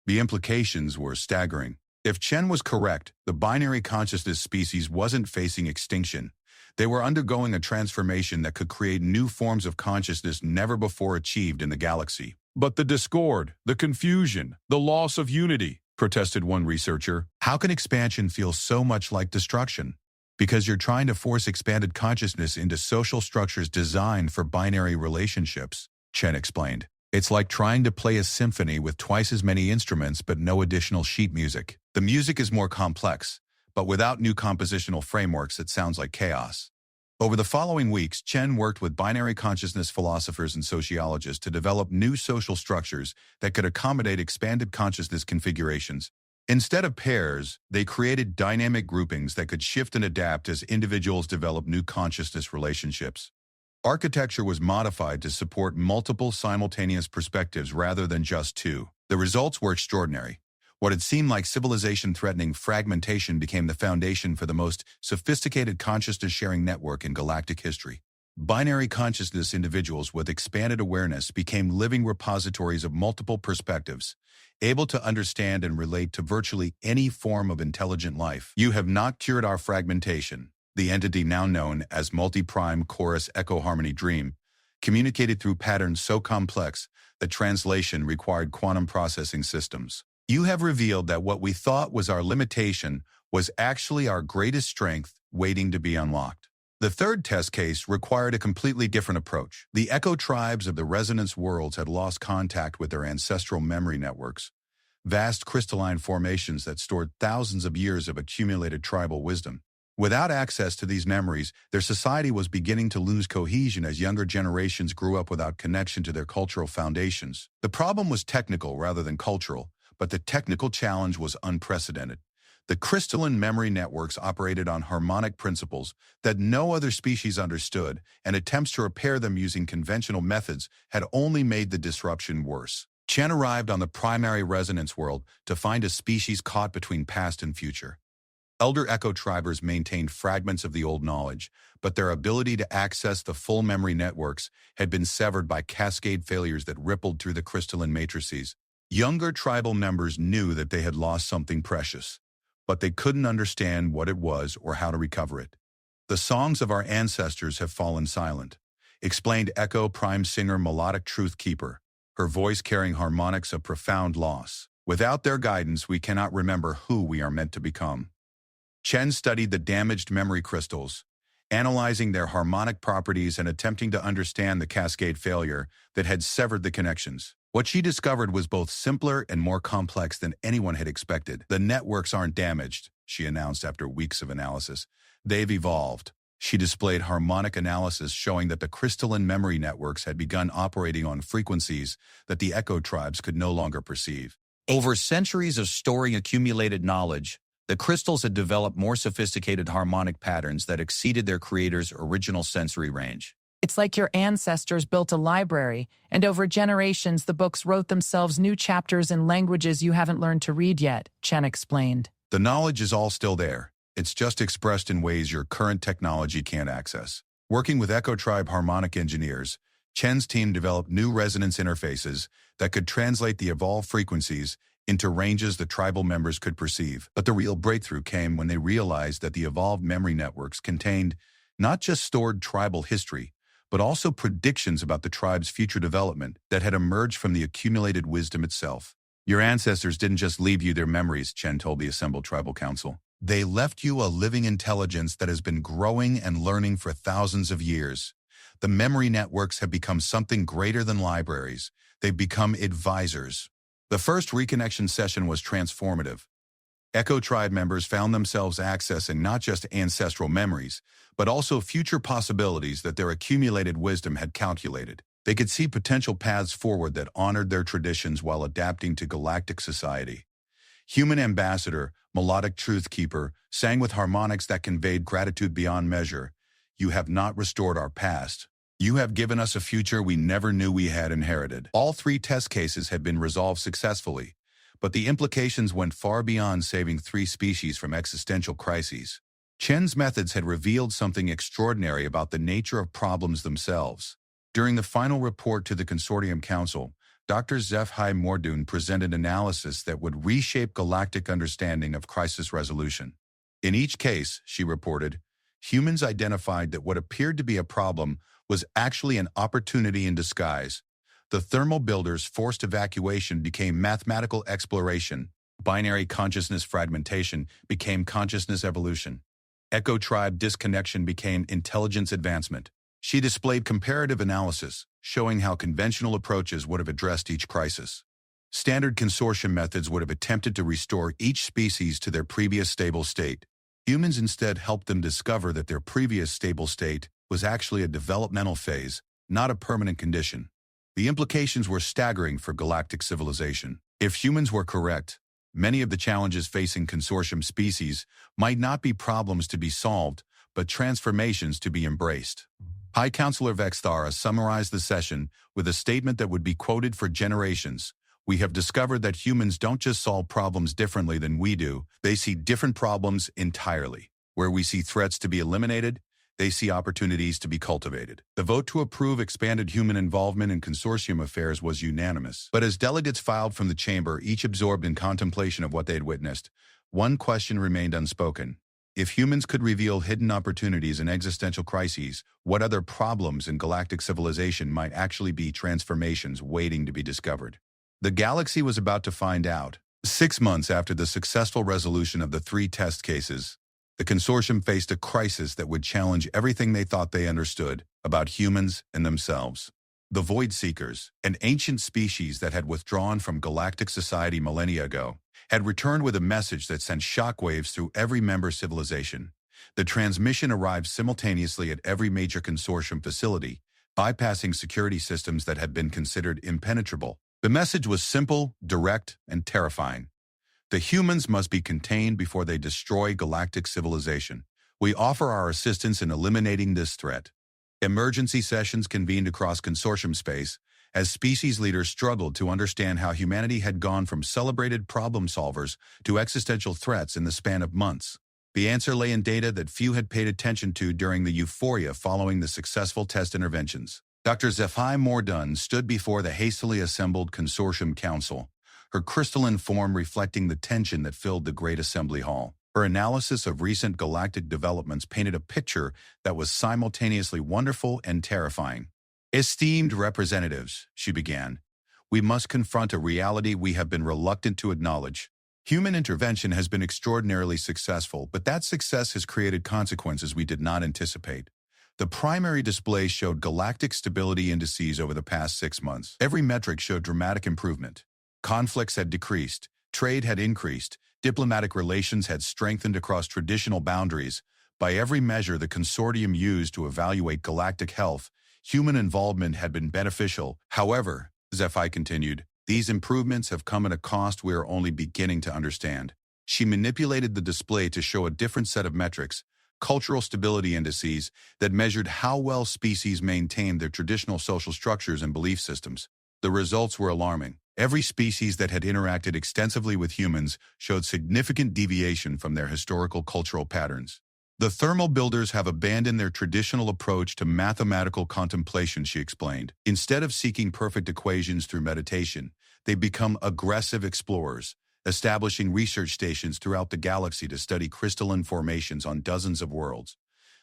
The implications were staggering. If Chen was correct, the binary consciousness species wasn't facing extinction. They were undergoing a transformation that could create new forms of consciousness never before achieved in the galaxy. "But the discord, the confusion, the loss of unity," protested one researcher. "How can expansion feel so much like destruction?" "Because you're trying to force expanded consciousness into social structures designed for binary relationships," Chen explained. "It's like trying to play a symphony with twice as many instruments but no additional sheet music. The music is more complex, but without new compositional frameworks it sounds like chaos." Over the following weeks, Chen worked with binary consciousness philosophers and sociologists to develop new social structures that could accommodate expanded consciousness configurations. Instead of pairs, they created dynamic groupings that could shift and adapt as individuals develop new consciousness relationships. Architecture was modified to support multiple simultaneous perspectives rather than just two. The results were extraordinary. What had seemed like civilization-threatening fragmentation became the foundation for the most sophisticated consciousness-sharing network in galactic history. Binary consciousness individuals with expanded awareness became living repositories of multiple perspectives, able to understand and relate to virtually any form of intelligent life. "You have not cured our fragmentation," the entity now known as Multi-Prime Chorus Echo Harmony Dream communicated through patterns so complex that translation required quantum processing systems. "You have revealed that what we thought was our limitation was actually our greatest strength waiting to be unlocked." The third test case required a completely different approach. The echo tribes of the resonance worlds had lost contact with their ancestral memory networks, vast crystalline formations that stored thousands of years of accumulated tribal wisdom. Without access to these memories, their society was beginning to lose cohesion as younger generations grew up without connection to their cultural foundations. The problem was technical rather than cultural, but the technical challenge was unprecedented. The crystalline memory networks operated on harmonic principles that no other species understood, and attempts to repair them using conventional methods had only made the disruption worse. Chen arrived on the primary resonance world to find a species caught between past and future. Elder echo tribers maintained fragments of the old knowledge, but their ability to access the full memory networks had been severed by cascade failures that rippled through the crystalline matrices. Younger tribal members knew that they had lost something precious, but they couldn't understand what it was or how to recover it. "The songs of our ancestors have fallen silent," explained Echo Prime singer Melodic Truth Keeper, her voice carrying harmonics of profound loss. "Without their guidance, we cannot remember who we are meant to become." Chen studied the damaged memory crystals, analyzing their harmonic properties and attempting to understand the cascade failure that had severed the connections. What she discovered was both simpler and more complex than anyone had expected. "The networks aren't damaged," she announced after weeks of analysis. "They've evolved." She displayed harmonic analysis showing that the crystalline memory networks had begun operating on frequencies that the echo tribes could no longer perceive. Over centuries of storing accumulated knowledge, The crystals had developed more sophisticated harmonic patterns that exceeded their creators' original sensory range. It's like your ancestors built a library, and over generations the books wrote themselves new chapters in languages you haven't learned to read yet, Chen explained. The knowledge is all still there. It's just expressed in ways your current technology can't access. Working with Echo Tribe harmonic engineers, Chen's team developed new resonance interfaces that could translate the evolved frequencies into ranges the tribal members could perceive. But the real breakthrough came when they realized that the evolved memory networks contained not just stored tribal history, but also predictions about the tribe's future development that had emerged from the accumulated wisdom itself. Your ancestors didn't just leave you their memories, Chen told the assembled tribal council. They left you a living intelligence that has been growing and learning for thousands of years. The memory networks have become something greater than libraries. They've become advisors. The first reconnection session was transformative. Echo Tribe members found themselves accessing not just ancestral memories, but also future possibilities that their accumulated wisdom had calculated. They could see potential paths forward that honored their traditions while adapting to galactic society. Human Ambassador, Melodic Truth Keeper, sang with harmonics that conveyed gratitude beyond measure. You have not restored our past. You have given us a future we never knew we had inherited. All 3 test cases had been resolved successfully, but the implications went far beyond saving 3 species from existential crises. Chen's methods had revealed something extraordinary about the nature of problems themselves. During the final report to the Consortium Council, Dr. HFY Mordun presented analysis that would reshape galactic understanding of crisis resolution. In each case, she reported, humans identified that what appeared to be a problem was actually an opportunity in disguise. The thermal builders' forced evacuation became mathematical exploration. Binary consciousness fragmentation became consciousness evolution. Echo Tribe disconnection became intelligence advancement. She displayed comparative analysis, showing how conventional approaches would have addressed each crisis. Standard consortium methods would have attempted to restore each species to their previous stable state. Humans instead helped them discover that their previous stable state was actually a developmental phase, not a permanent condition. The implications were staggering for galactic civilization. If humans were correct, many of the challenges facing consortium species might not be problems to be solved, but transformations to be embraced. High Counselor Vexthara summarized the session with a statement that would be quoted for generations. We have discovered that humans don't just solve problems differently than we do, they see different problems entirely. Where we see threats to be eliminated, they see opportunities to be cultivated. The vote to approve expanded human involvement in consortium affairs was unanimous. But as delegates filed from the chamber, each absorbed in contemplation of what they had witnessed, one question remained unspoken. If humans could reveal hidden opportunities in existential crises, what other problems in galactic civilization might actually be transformations waiting to be discovered? The galaxy was about to find out. 6 months after the successful resolution of the 3 test cases, the consortium faced a crisis that would challenge everything they thought they understood about humans and themselves. The Void Seekers, an ancient species that had withdrawn from galactic society millennia ago, had returned with a message that sent shockwaves through every member civilization. The transmission arrived simultaneously at every major consortium facility, bypassing security systems that had been considered impenetrable. The message was simple, direct, and terrifying. The humans must be contained before they destroy galactic civilization. We offer our assistance in eliminating this threat. Emergency sessions convened across consortium space as species leaders struggled to understand how humanity had gone from celebrated problem solvers to existential threats in the span of months. The answer lay in data that few had paid attention to during the euphoria following the successful test interventions. Dr. HFY Mordun stood before the hastily assembled consortium council, her crystalline form reflecting the tension that filled the great assembly hall. Her analysis of recent galactic developments painted a picture that was simultaneously wonderful and terrifying. Esteemed representatives, she began, we must confront a reality we have been reluctant to acknowledge. Human intervention has been extraordinarily successful, but that success has created consequences we did not anticipate. The primary display showed galactic stability indices over the past 6 months. Every metric showed dramatic improvement. Conflicts had decreased, trade had increased, diplomatic relations had strengthened across traditional boundaries. By every measure the consortium used to evaluate galactic health, human involvement had been beneficial. However, HFY continued, these improvements have come at a cost we are only beginning to understand. She manipulated the display to show a different set of metrics, cultural stability indices, that measured how well species maintained their traditional social structures and belief systems. The results were alarming. Every species that had interacted extensively with humans showed significant deviation from their historical cultural patterns. The thermal builders have abandoned their traditional approach to mathematical contemplation, she explained. Instead of seeking perfect equations through meditation, they become aggressive explorers, establishing research stations throughout the galaxy to study crystalline formations on dozens of worlds.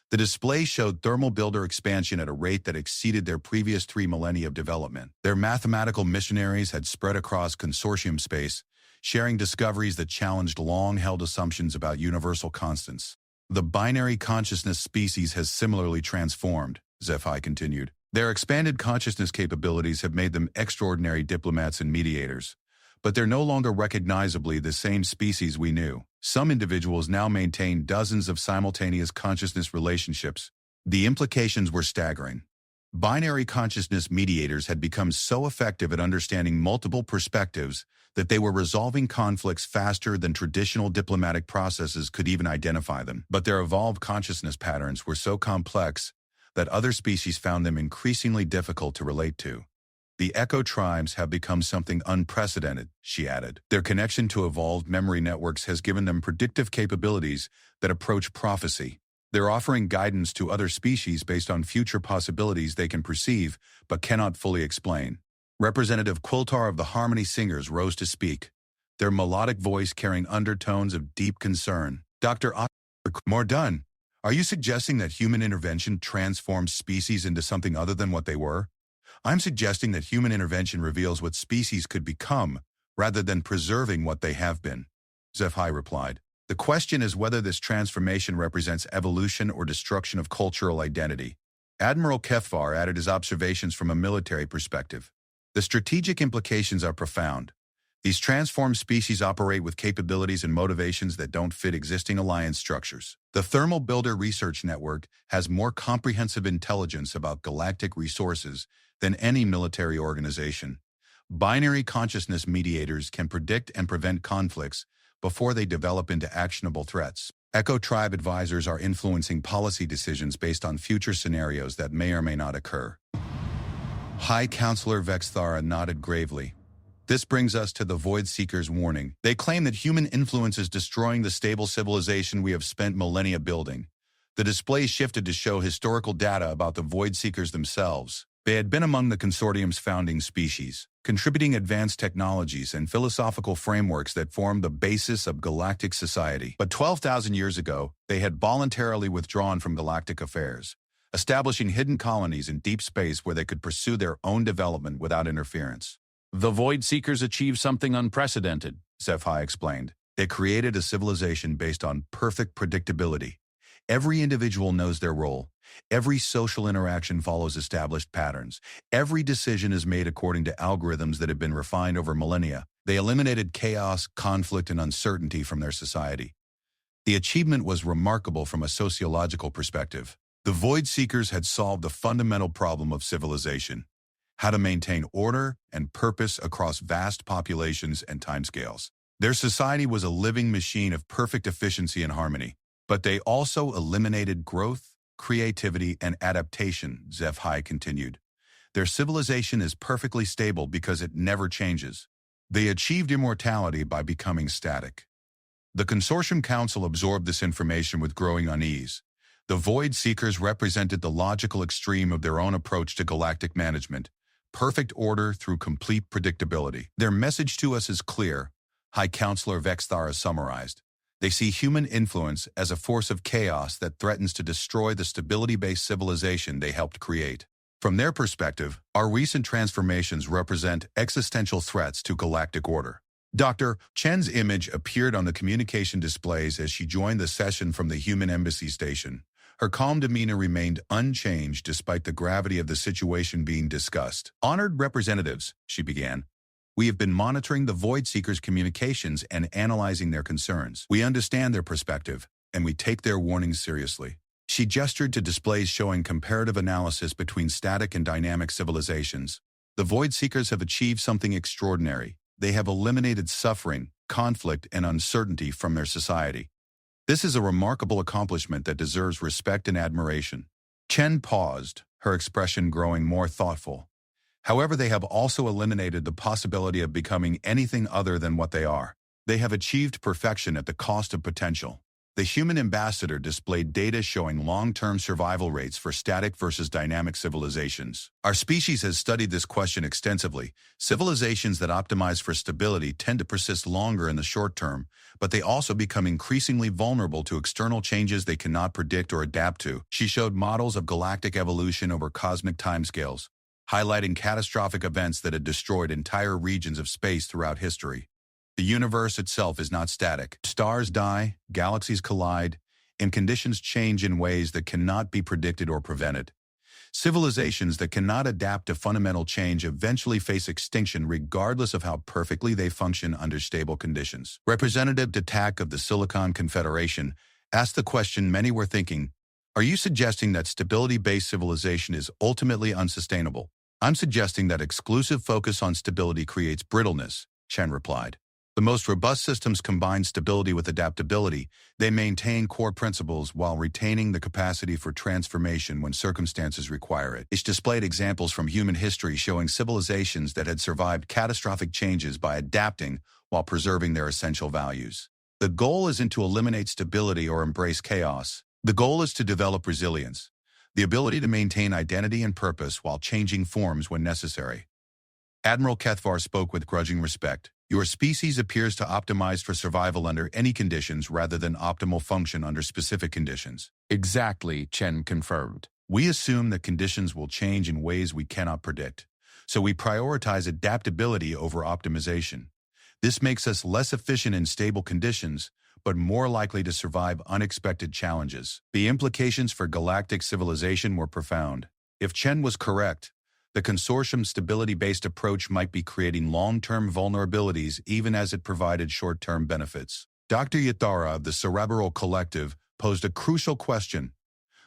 The display showed thermal builder expansion at a rate that exceeded their previous 3 millennia of development. Their mathematical missionaries had spread across consortium space, sharing discoveries that challenged long-held assumptions about universal constants. The binary consciousness species has similarly transformed, HFY continued. Their expanded consciousness capabilities have made them extraordinary diplomats and mediators, but they're no longer recognizably the same species we knew. Some individuals now maintain dozens of simultaneous consciousness relationships. The implications were staggering. Binary consciousness mediators had become so effective at understanding multiple perspectives that they were resolving conflicts faster than traditional diplomatic processes could even identify them. But their evolved consciousness patterns were so complex that other species found them increasingly difficult to relate to. The Echo tribes have become something unprecedented, she added. Their connection to evolved memory networks has given them predictive capabilities that approach prophecy. They're offering guidance to other species based on future possibilities they can perceive but cannot fully explain. Representative Quiltar of the Harmony Singers rose to speak, their melodic voice carrying undertones of deep concern. Dr. Mordun, are you suggesting that human intervention transforms species into something other than what they were? I'm suggesting that human intervention reveals what species could become, rather than preserving what they have been. HFY replied. The question is whether this transformation represents evolution or destruction of cultural identity. Admiral Kefvar added his observations from a military perspective. The strategic implications are profound. These transformed species operate with capabilities and motivations that don't fit existing alliance structures. The Thermal Builder Research Network has more comprehensive intelligence about galactic resources than any military organization. Binary consciousness mediators can predict and prevent conflicts before they develop into actionable threats. Echo Tribe advisors are influencing policy decisions based on future scenarios that may or may not occur. High Counselor Vexthara nodded gravely. This brings us to the Void Seekers' warning. They claim that human influence is destroying the stable civilization we have spent millennia building. The display shifted to show historical data about the Void Seekers themselves. They had been among the consortium's founding species, contributing advanced technologies and philosophical frameworks that formed the basis of galactic society. But 12,000 years ago, they had voluntarily withdrawn from galactic affairs, establishing hidden colonies in deep space where they could pursue their own development without interference. The Void Seekers achieved something unprecedented, HFY explained. They created a civilization based on perfect predictability. Every individual knows their role. Every social interaction follows established patterns. Every decision is made according to algorithms that have been refined over millennia. They eliminated chaos, conflict, and uncertainty from their society. The achievement was remarkable from a sociological perspective. The Void Seekers had solved the fundamental problem of civilization: how to maintain order and purpose across vast populations and timescales. Their society was a living machine of perfect efficiency and harmony, but they also eliminated growth, creativity, and adaptation, HFY continued. Their civilization is perfectly stable because it never changes. They achieved immortality by becoming static. The Consortium Council absorbed this information with growing unease. The Void Seekers represented the logical extreme of their own approach to galactic management: perfect order through complete predictability. Their message to us is clear, High Counselor Vexthara summarized. They see human influence as a force of chaos that threatens to destroy the stability-based civilization they helped create. From their perspective, our recent transformations represent existential threats to galactic order. Dr. Chen's image appeared on the communication displays as she joined the session from the human embassy station. Her calm demeanor remained unchanged despite the gravity of the situation being discussed. Honored representatives, she began, we have been monitoring the Void Seekers' communications and analyzing their concerns. We understand their perspective, and we take their warnings seriously. She gestured to displays showing comparative analysis between static and dynamic civilizations. The Void Seekers have achieved something extraordinary. They have eliminated suffering, conflict, and uncertainty from their society. This is a remarkable accomplishment that deserves respect and admiration. Chen paused, her expression growing more thoughtful. However, they have also eliminated the possibility of becoming anything other than what they are. They have achieved perfection at the cost of potential. The human ambassador displayed data showing long-term survival rates for static versus dynamic civilizations. Our species has studied this question extensively. Civilizations that optimize for stability tend to persist longer in the short term, but they also become increasingly vulnerable to external changes they cannot predict or adapt to. She showed models of galactic evolution over cosmic timescales, highlighting catastrophic events that had destroyed entire regions of space throughout history. The universe itself is not static. Stars die, galaxies collide, and conditions change in ways that cannot be predicted or prevented. Civilizations that cannot adapt to fundamental change eventually face extinction regardless of how perfectly they function under stable conditions. Representative Datak of the Silicon Confederation asked the question many were thinking, are you suggesting that stability-based civilization is ultimately unsustainable? I'm suggesting that exclusive focus on stability creates brittleness, Chen replied. The most robust systems combine stability with adaptability. They maintain core principles while retaining the capacity for transformation when circumstances require it. It's displayed examples from human history showing civilizations that had survived catastrophic changes by adapting while preserving their essential values. The goal isn't to eliminate stability or embrace chaos. The goal is to develop resilience, the ability to maintain identity and purpose while changing forms when necessary. Admiral Kethvar spoke with grudging respect. Your species appears to optimize for survival under any conditions rather than optimal function under specific conditions. Exactly, Chen confirmed. We assume that conditions will change in ways we cannot predict, so we prioritize adaptability over optimization. This makes us less efficient in stable conditions, but more likely to survive unexpected challenges. The implications for galactic civilization were profound. If Chen was correct, the consortium's stability-based approach might be creating long-term vulnerabilities even as it provided short-term benefits. Dr. Yatara of the Cerebral Collective posed a crucial question.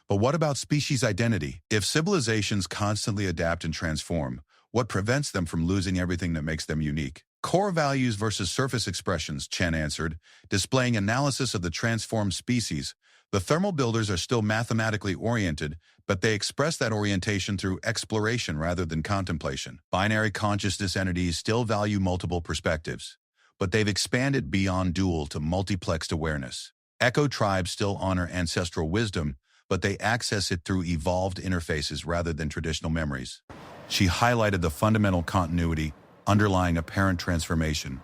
But what about species identity? If civilizations constantly adapt and transform, what prevents them from losing everything that makes them unique? Core values versus surface expressions, Chen answered, displaying analysis of the transformed species. The thermal builders are still mathematically oriented, but they express that orientation through exploration rather than contemplation. Binary consciousness entities still value multiple perspectives, but they've expanded beyond dual to multiplexed awareness. Echo tribes still honor ancestral wisdom, but they access it through evolved interfaces rather than traditional memories. She highlighted the fundamental continuity underlying apparent transformation.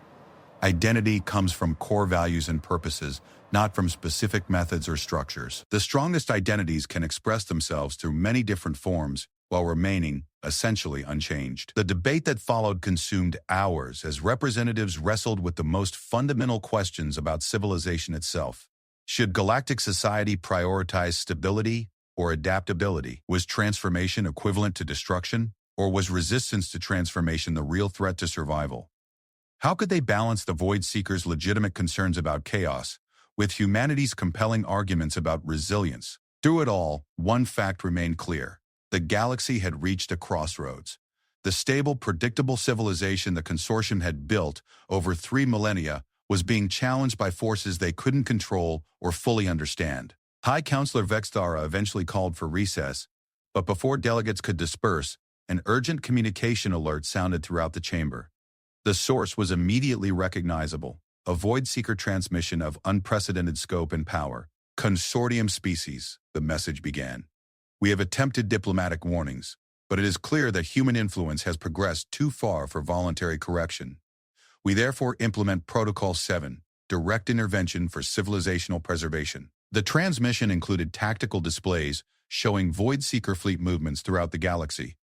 Identity comes from core values and purposes, not from specific methods or structures. The strongest identities can express themselves through many different forms while remaining essentially unchanged. The debate that followed consumed hours as representatives wrestled with the most fundamental questions about civilization itself. Should galactic society prioritize stability or adaptability? Was transformation equivalent to destruction, or was resistance to transformation the real threat to survival? How could they balance the Void Seekers' legitimate concerns about chaos with humanity's compelling arguments about resilience? Through it all, one fact remained clear. The galaxy had reached a crossroads. The stable, predictable civilization the consortium had built over 3 millennia was being challenged by forces they couldn't control or fully understand. High Counselor Vexthara eventually called for recess, but before delegates could disperse, an urgent communication alert sounded throughout the chamber. The source was immediately recognizable, a Void Seeker transmission of unprecedented scope and power. Consortium species, the message began. We have attempted diplomatic warnings, but it is clear that human influence has progressed too far for voluntary correction. We therefore implement Protocol 7, Direct Intervention for Civilizational Preservation. The transmission included tactical displays showing Void Seeker fleet movements throughout the galaxy.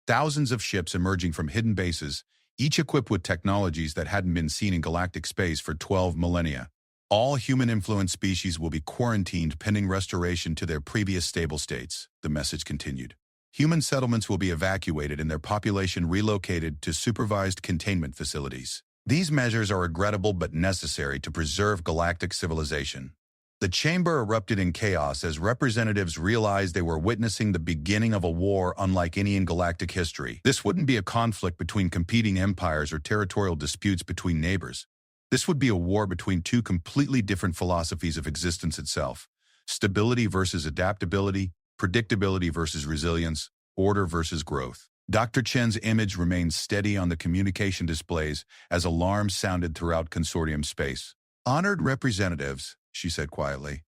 Thousands of ships emerging from hidden bases, each equipped with technologies that hadn't been seen in galactic space for 12 millennia. All human-influenced species will be quarantined pending restoration to their previous stable states, the message continued. Human settlements will be evacuated and their population relocated to supervised containment facilities. These measures are regrettable but necessary to preserve galactic civilization. The chamber erupted in chaos as representatives realized they were witnessing the beginning of a war unlike any in galactic history. This wouldn't be a conflict between competing empires or territorial disputes between neighbors. This would be a war between two completely different philosophies of existence itself: stability versus adaptability, predictability versus resilience, order versus growth. Dr. Chen's image remained steady on the communication displays as alarms sounded throughout consortium space. "Honored representatives," she said quietly,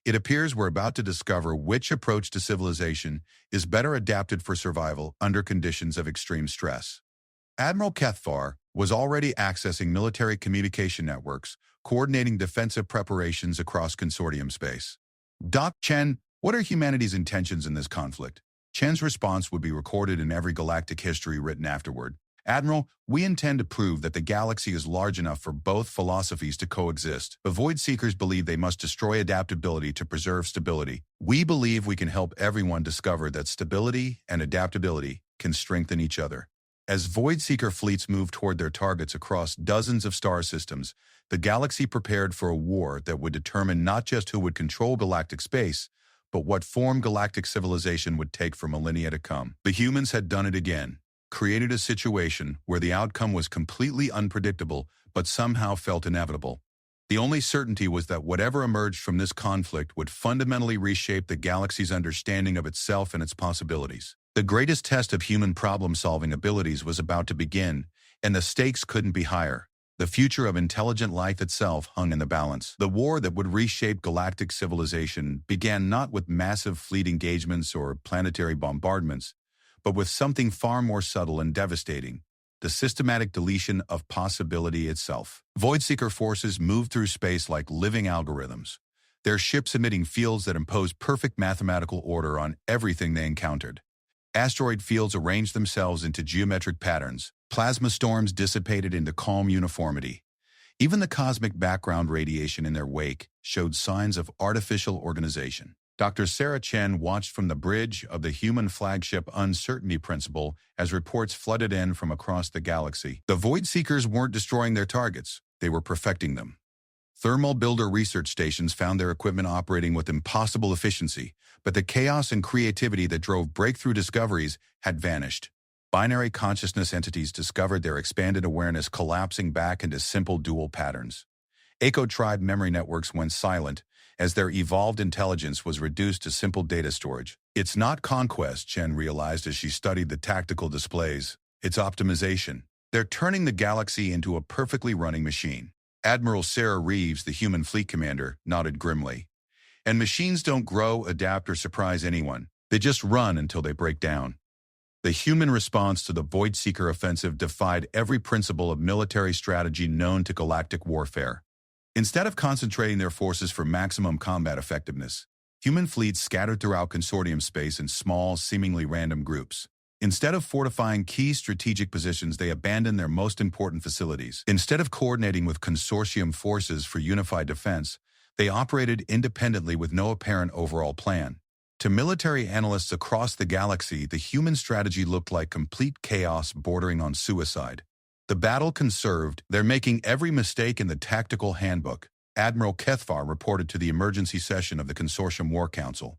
"it appears we're about to discover which approach to civilization is better adapted for survival under conditions of extreme stress." Admiral Kethvar was already accessing military communication networks, coordinating defensive preparations across consortium space. "Doc Chen, what are humanity's intentions in this conflict?" Chen's response would be recorded in every galactic history written afterward. "Admiral, we intend to prove that the galaxy is large enough for both philosophies to coexist. The Void Seekers believe they must destroy adaptability to preserve stability. We believe we can help everyone discover that stability and adaptability can strengthen each other." As Void Seeker fleets moved toward their targets across dozens of star systems, the galaxy prepared for a war that would determine not just who would control galactic space, but what form galactic civilization would take for millennia to come. The humans had done it again, created a situation where the outcome was completely unpredictable but somehow felt inevitable. The only certainty was that whatever emerged from this conflict would fundamentally reshape the galaxy's understanding of itself and its possibilities. The greatest test of human problem-solving abilities was about to begin, and the stakes couldn't be higher. The future of intelligent life itself hung in the balance. The war that would reshape galactic civilization began not with massive fleet engagements or planetary bombardments, but with something far more subtle and devastating: the systematic deletion of possibility itself. Voidseeker forces moved through space like living algorithms, their ships emitting fields that imposed perfect mathematical order on everything they encountered. Asteroid fields arranged themselves into geometric patterns. Plasma storms dissipated into calm uniformity. Even the cosmic background radiation in their wake showed signs of artificial organization. Dr. Sarah Chen watched from the bridge of the human flagship Uncertainty Principle as reports flooded in from across the galaxy. The Void Seekers weren't destroying their targets, they were perfecting them. Thermal builder research stations found their equipment operating with impossible efficiency, but the chaos and creativity that drove breakthrough discoveries had vanished. Binary consciousness entities discovered their expanded awareness collapsing back into simple dual patterns. Eco-tribe memory networks went silent as their evolved intelligence was reduced to simple data storage. "It's not conquest," Chen realized as she studied the tactical displays. "It's optimization. They're turning the galaxy into a perfectly running machine." Admiral Sarah Reeves, the human fleet commander, nodded grimly. "And machines don't grow, adapt, or surprise anyone. They just run until they break down." The human response to the Void Seeker offensive defied every principle of military strategy known to galactic warfare. Instead of concentrating their forces for maximum combat effectiveness, human fleets scattered throughout consortium space in small, seemingly random groups. Instead of fortifying key strategic positions, they abandoned their most important facilities. Instead of coordinating with consortium forces for unified defense, they operated independently with no apparent overall plan. To military analysts across the galaxy, the human strategy looked like complete chaos bordering on suicide. The battle conserved, they're making every mistake in the tactical handbook, Admiral Kethvar reported to the emergency session of the Consortium War Council.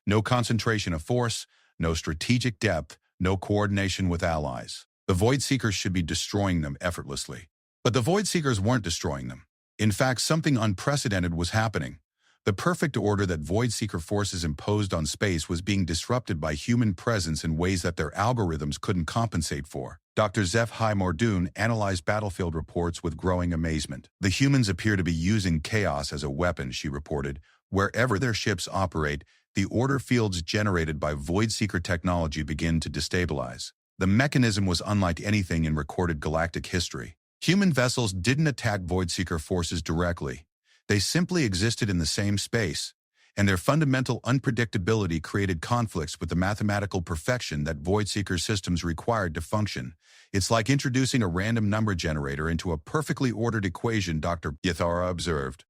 No concentration of force, no strategic depth, no coordination with allies. The Void Seekers should be destroying them effortlessly. But the Void Seekers weren't destroying them. In fact, something unprecedented was happening. The perfect order that Void Seeker forces imposed on space was being disrupted by human presence in ways that their algorithms couldn't compensate for. Dr. HFY Mordoon analyzed battlefield reports with growing amazement. "The humans appear to be using chaos as a weapon," she reported. "Wherever their ships operate, the order fields generated by Void Seeker technology begin to destabilize." The mechanism was unlike anything in recorded galactic history. Human vessels didn't attack Void Seeker forces directly. They simply existed in the same space, and their fundamental unpredictability created conflicts with the mathematical perfection that Void Seeker systems required to function. "It's like introducing a random number generator into a perfectly ordered equation," Dr. Yathara observed.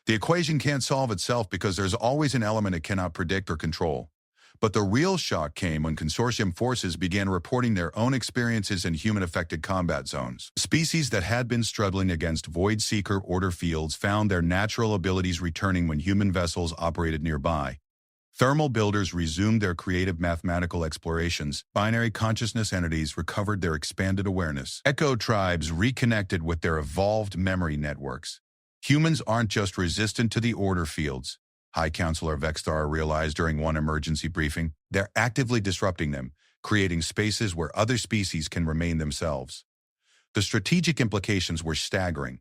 "The equation can't solve itself because there's always an element it cannot predict or control." But the real shock came when consortium forces began reporting their own experiences in human-affected combat zones. Species that had been struggling against Void Seeker order fields found their natural abilities returning when human vessels operated nearby. Thermal builders resumed their creative mathematical explorations. Binary consciousness entities recovered their expanded awareness. Echo tribes reconnected with their evolved memory networks. Humans aren't just resistant to the order fields, High Counselor Vexthara realized during one emergency briefing. They're actively disrupting them, creating spaces where other species can remain themselves. The strategic implications were staggering.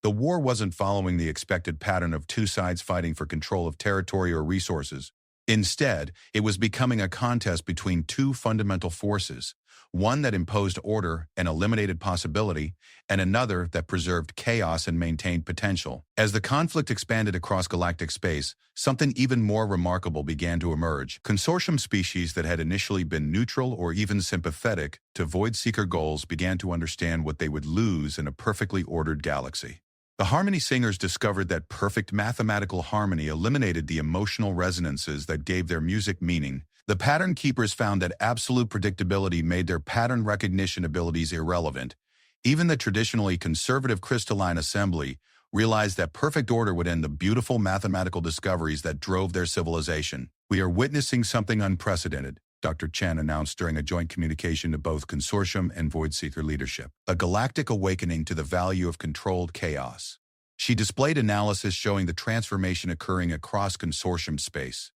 The war wasn't following the expected pattern of two sides fighting for control of territory or resources. Instead, it was becoming a contest between two fundamental forces, one that imposed order and eliminated possibility, and another that preserved chaos and maintained potential. As the conflict expanded across galactic space, something even more remarkable began to emerge. Consortium species that had initially been neutral or even sympathetic to void-seeker goals began to understand what they would lose in a perfectly ordered galaxy. The Harmony Singers discovered that perfect mathematical harmony eliminated the emotional resonances that gave their music meaning. The Pattern Keepers found that absolute predictability made their pattern recognition abilities irrelevant. Even the traditionally conservative crystalline assembly realized that perfect order would end the beautiful mathematical discoveries that drove their civilization. "We are witnessing something unprecedented," Dr. Chen announced during a joint communication to both Consortium and Voidseeker leadership. "A galactic awakening to the value of controlled chaos." She displayed analysis showing the transformation occurring across Consortium space.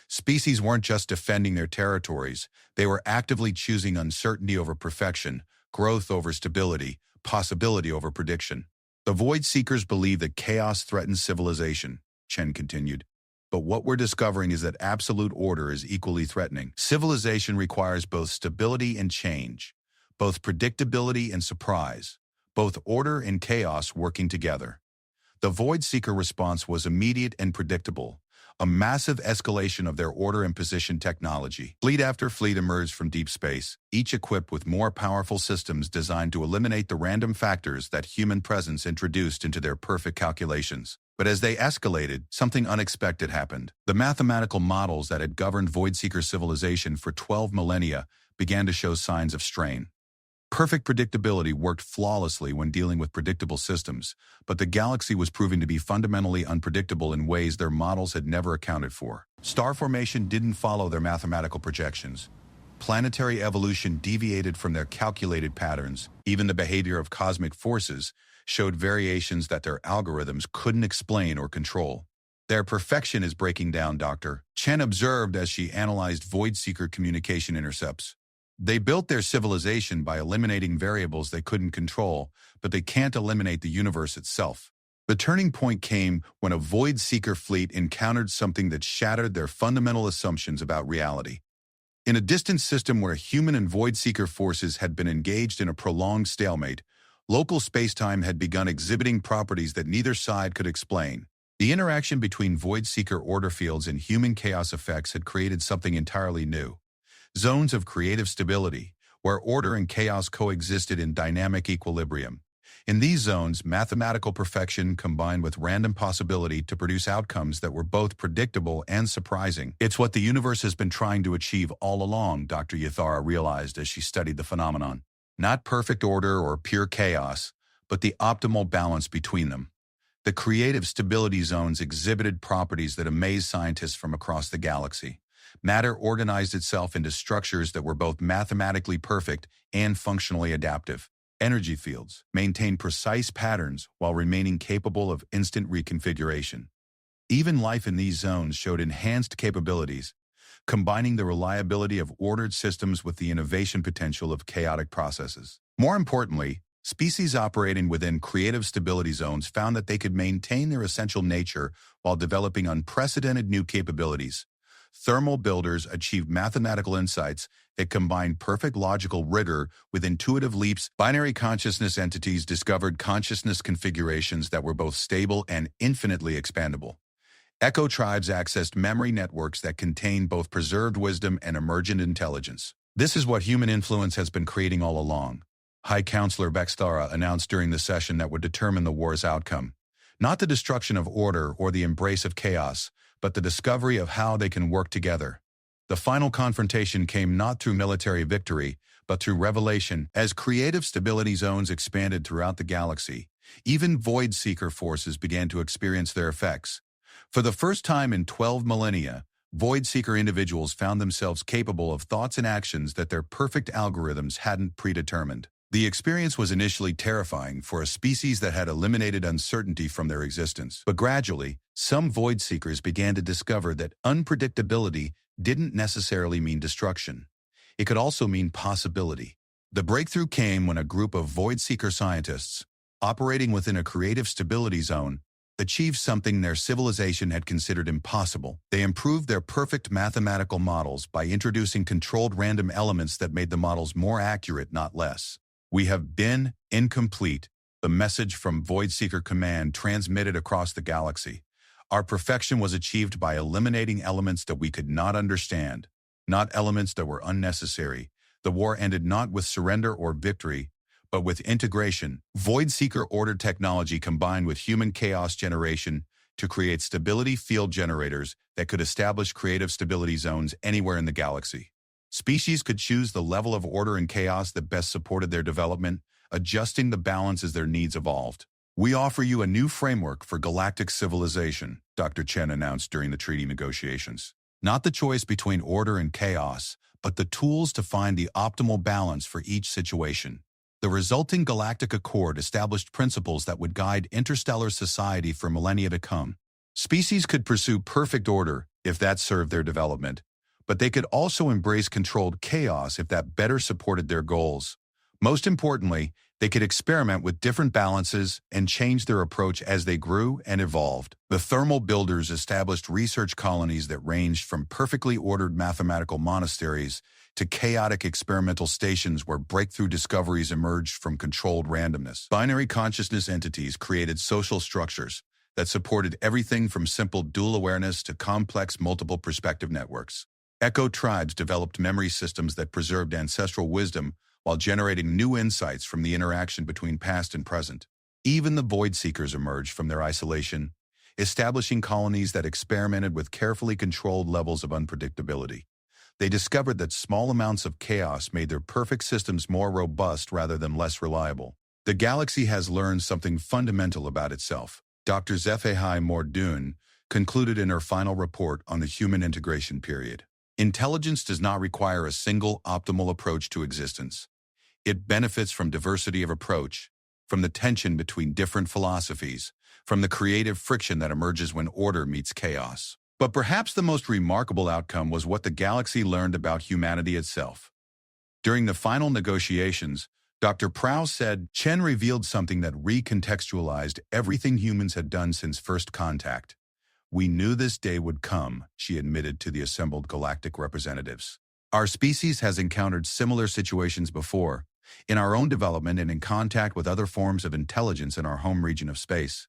Species weren't just defending their territories, they were actively choosing uncertainty over perfection, growth over stability, possibility over prediction. "The Void Seekers believe that chaos threatens civilization," Chen continued. "But what we're discovering is that absolute order is equally threatening. Civilization requires both stability and change, both predictability and surprise, both order and chaos working together." The Void Seeker response was immediate and predictable, a massive escalation of their order and position technology. Fleet after fleet emerged from deep space, each equipped with more powerful systems designed to eliminate the random factors that human presence introduced into their perfect calculations. But as they escalated, something unexpected happened. The mathematical models that had governed Voidseeker civilization for 12 millennia began to show signs of strain. Perfect predictability worked flawlessly when dealing with predictable systems, but the galaxy was proving to be fundamentally unpredictable in ways their models had never accounted for. Star formation didn't follow their mathematical projections. Planetary evolution deviated from their calculated patterns. Even the behavior of cosmic forces showed variations that their algorithms couldn't explain or control. "Their perfection is breaking down, Doctor," Chen observed as she analyzed Voidseeker communication intercepts. "They built their civilization by eliminating variables they couldn't control, but they can't eliminate the universe itself." The turning point came when a Voidseeker fleet encountered something that shattered their fundamental assumptions about reality. In a distant system where human and Voidseeker forces had been engaged in a prolonged stalemate, local spacetime had begun exhibiting properties that neither side could explain. The interaction between Voidseeker order fields and human chaos effects had created something entirely new. Zones of creative stability, where order and chaos coexisted in dynamic equilibrium. In these zones, mathematical perfection combined with random possibility to produce outcomes that were both predictable and surprising. "It's what the universe has been trying to achieve all along," Dr. Yathara realized as she studied the phenomenon. Not perfect order or pure chaos, but the optimal balance between them. The creative stability zones exhibited properties that amazed scientists from across the galaxy. Matter organized itself into structures that were both mathematically perfect and functionally adaptive. Energy fields maintained precise patterns while remaining capable of instant reconfiguration. Even life in these zones showed enhanced capabilities, combining the reliability of ordered systems with the innovation potential of chaotic processes. More importantly, species operating within creative stability zones found that they could maintain their essential nature while developing unprecedented new capabilities. Thermal builders achieved mathematical insights that combined perfect logical rigor with intuitive leaps. Binary consciousness entities discovered consciousness configurations that were both stable and infinitely expandable. Echo tribes accessed memory networks that contained both preserved wisdom and emergent intelligence. "This is what human influence has been creating all along," High Counselor Vexthara announced during the session that would determine the war's outcome. Not the destruction of order or the embrace of chaos, but the discovery of how they can work together. The final confrontation came not through military victory, but through revelation. As creative stability zones expanded throughout the galaxy, even Voidseeker forces began to experience their effects. For the first time in 12 millennia, Void-seeker individuals found themselves capable of thoughts and actions that their perfect algorithms hadn't predetermined. The experience was initially terrifying for a species that had eliminated uncertainty from their existence. But gradually, some void seekers began to discover that unpredictability didn't necessarily mean destruction. It could also mean possibility. The breakthrough came when a group of void seeker scientists, operating within a creative stability zone, achieved something their civilization had considered impossible. They improved their perfect mathematical models by introducing controlled random elements that made the models more accurate, not less. "We have been incomplete," the message from Void Seeker Command transmitted across the galaxy. Our perfection was achieved by eliminating elements that we could not understand, not elements that were unnecessary. The war ended not with surrender or victory, but with integration. Void Seeker ordered technology combined with human chaos generation to create stability field generators that could establish creative stability zones anywhere in the galaxy. Species could choose the level of order and chaos that best supported their development, adjusting the balance as their needs evolved. "We offer you a new framework for galactic civilization," Dr. Chen announced during the treaty negotiations. "Not the choice between order and chaos, but the tools to find the optimal balance for each situation." The resulting Galactic Accord established principles that would guide interstellar society for millennia to come. Species could pursue perfect order if that served their development, but they could also embrace controlled chaos if that better supported their goals. Most importantly, they could experiment with different balances and change their approach as they grew and evolved. The thermal builders established research colonies that ranged from perfectly ordered mathematical monasteries to chaotic experimental stations where breakthrough discoveries emerged from controlled randomness. Binary consciousness entities created social structures that supported everything from simple dual awareness to complex multiple perspective networks. Echo tribes developed memory systems that preserved ancestral wisdom while generating new insights from the interaction between past and present. Even the void seekers emerged from their isolation, establishing colonies that experimented with carefully controlled levels of unpredictability. They discovered that small amounts of chaos made their perfect systems more robust rather than less reliable. The galaxy has learned something fundamental about itself, Dr. HFY Mordoon concluded in her final report on the human integration period. Intelligence does not require a single optimal approach to existence. It benefits from diversity of approach, from the tension between different philosophies, from the creative friction that emerges when order meets chaos. But perhaps the most remarkable outcome was what the galaxy learned about humanity itself. During the final negotiations, Dr. Prowse said, "Chen revealed something that recontextualized everything humans had done since first contact. We knew this day would come," she admitted to the assembled galactic representatives. "Our species has encountered similar situations before, in our own development and in contact with other forms of intelligence in our home region of space."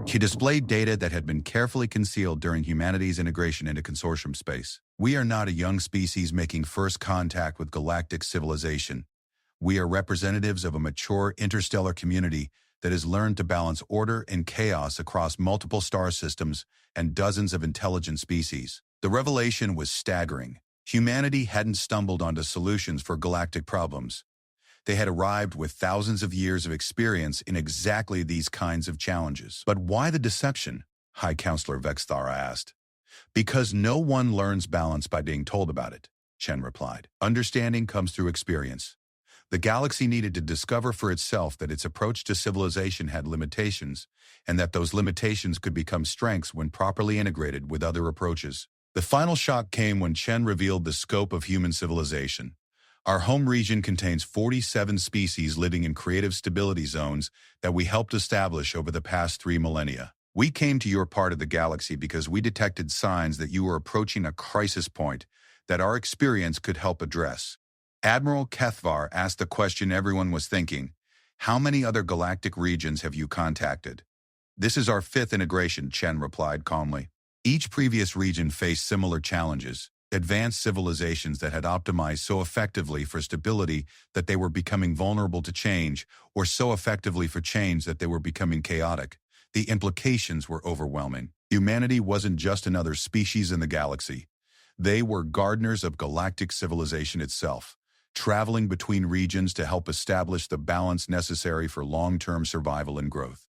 She displayed data that had been carefully concealed during humanity's integration into consortium space. "We are not a young species making first contact with galactic civilization. We are representatives of a mature interstellar community that has learned to balance order and chaos across multiple star systems and dozens of intelligent species." The revelation was staggering. Humanity hadn't stumbled onto solutions for galactic problems. They had arrived with thousands of years of experience in exactly these kinds of challenges. "But why the deception?" High Counselor Vexthara asked. "Because no one learns balance by being told about it," Chen replied. "Understanding comes through experience. The galaxy needed to discover for itself that its approach to civilization had limitations, and that those limitations could become strengths when properly integrated with other approaches. The final shock came when Chen revealed the scope of human civilization. "Our home region contains 47 species living in creative stability zones that we helped establish over the past 3 millennia. We came to your part of the galaxy because we detected signs that you were approaching a crisis point that our experience could help address." Admiral Kethvar asked the question everyone was thinking: "How many other galactic regions have you contacted?" "This is our 5th integration," Chen replied calmly. Each previous region faced similar challenges, advanced civilizations that had optimized so effectively for stability that they were becoming vulnerable to change, or so effectively for change that they were becoming chaotic. The implications were overwhelming. Humanity wasn't just another species in the galaxy. They were gardeners of galactic civilization itself, traveling between regions to help establish the balance necessary for long-term survival and growth.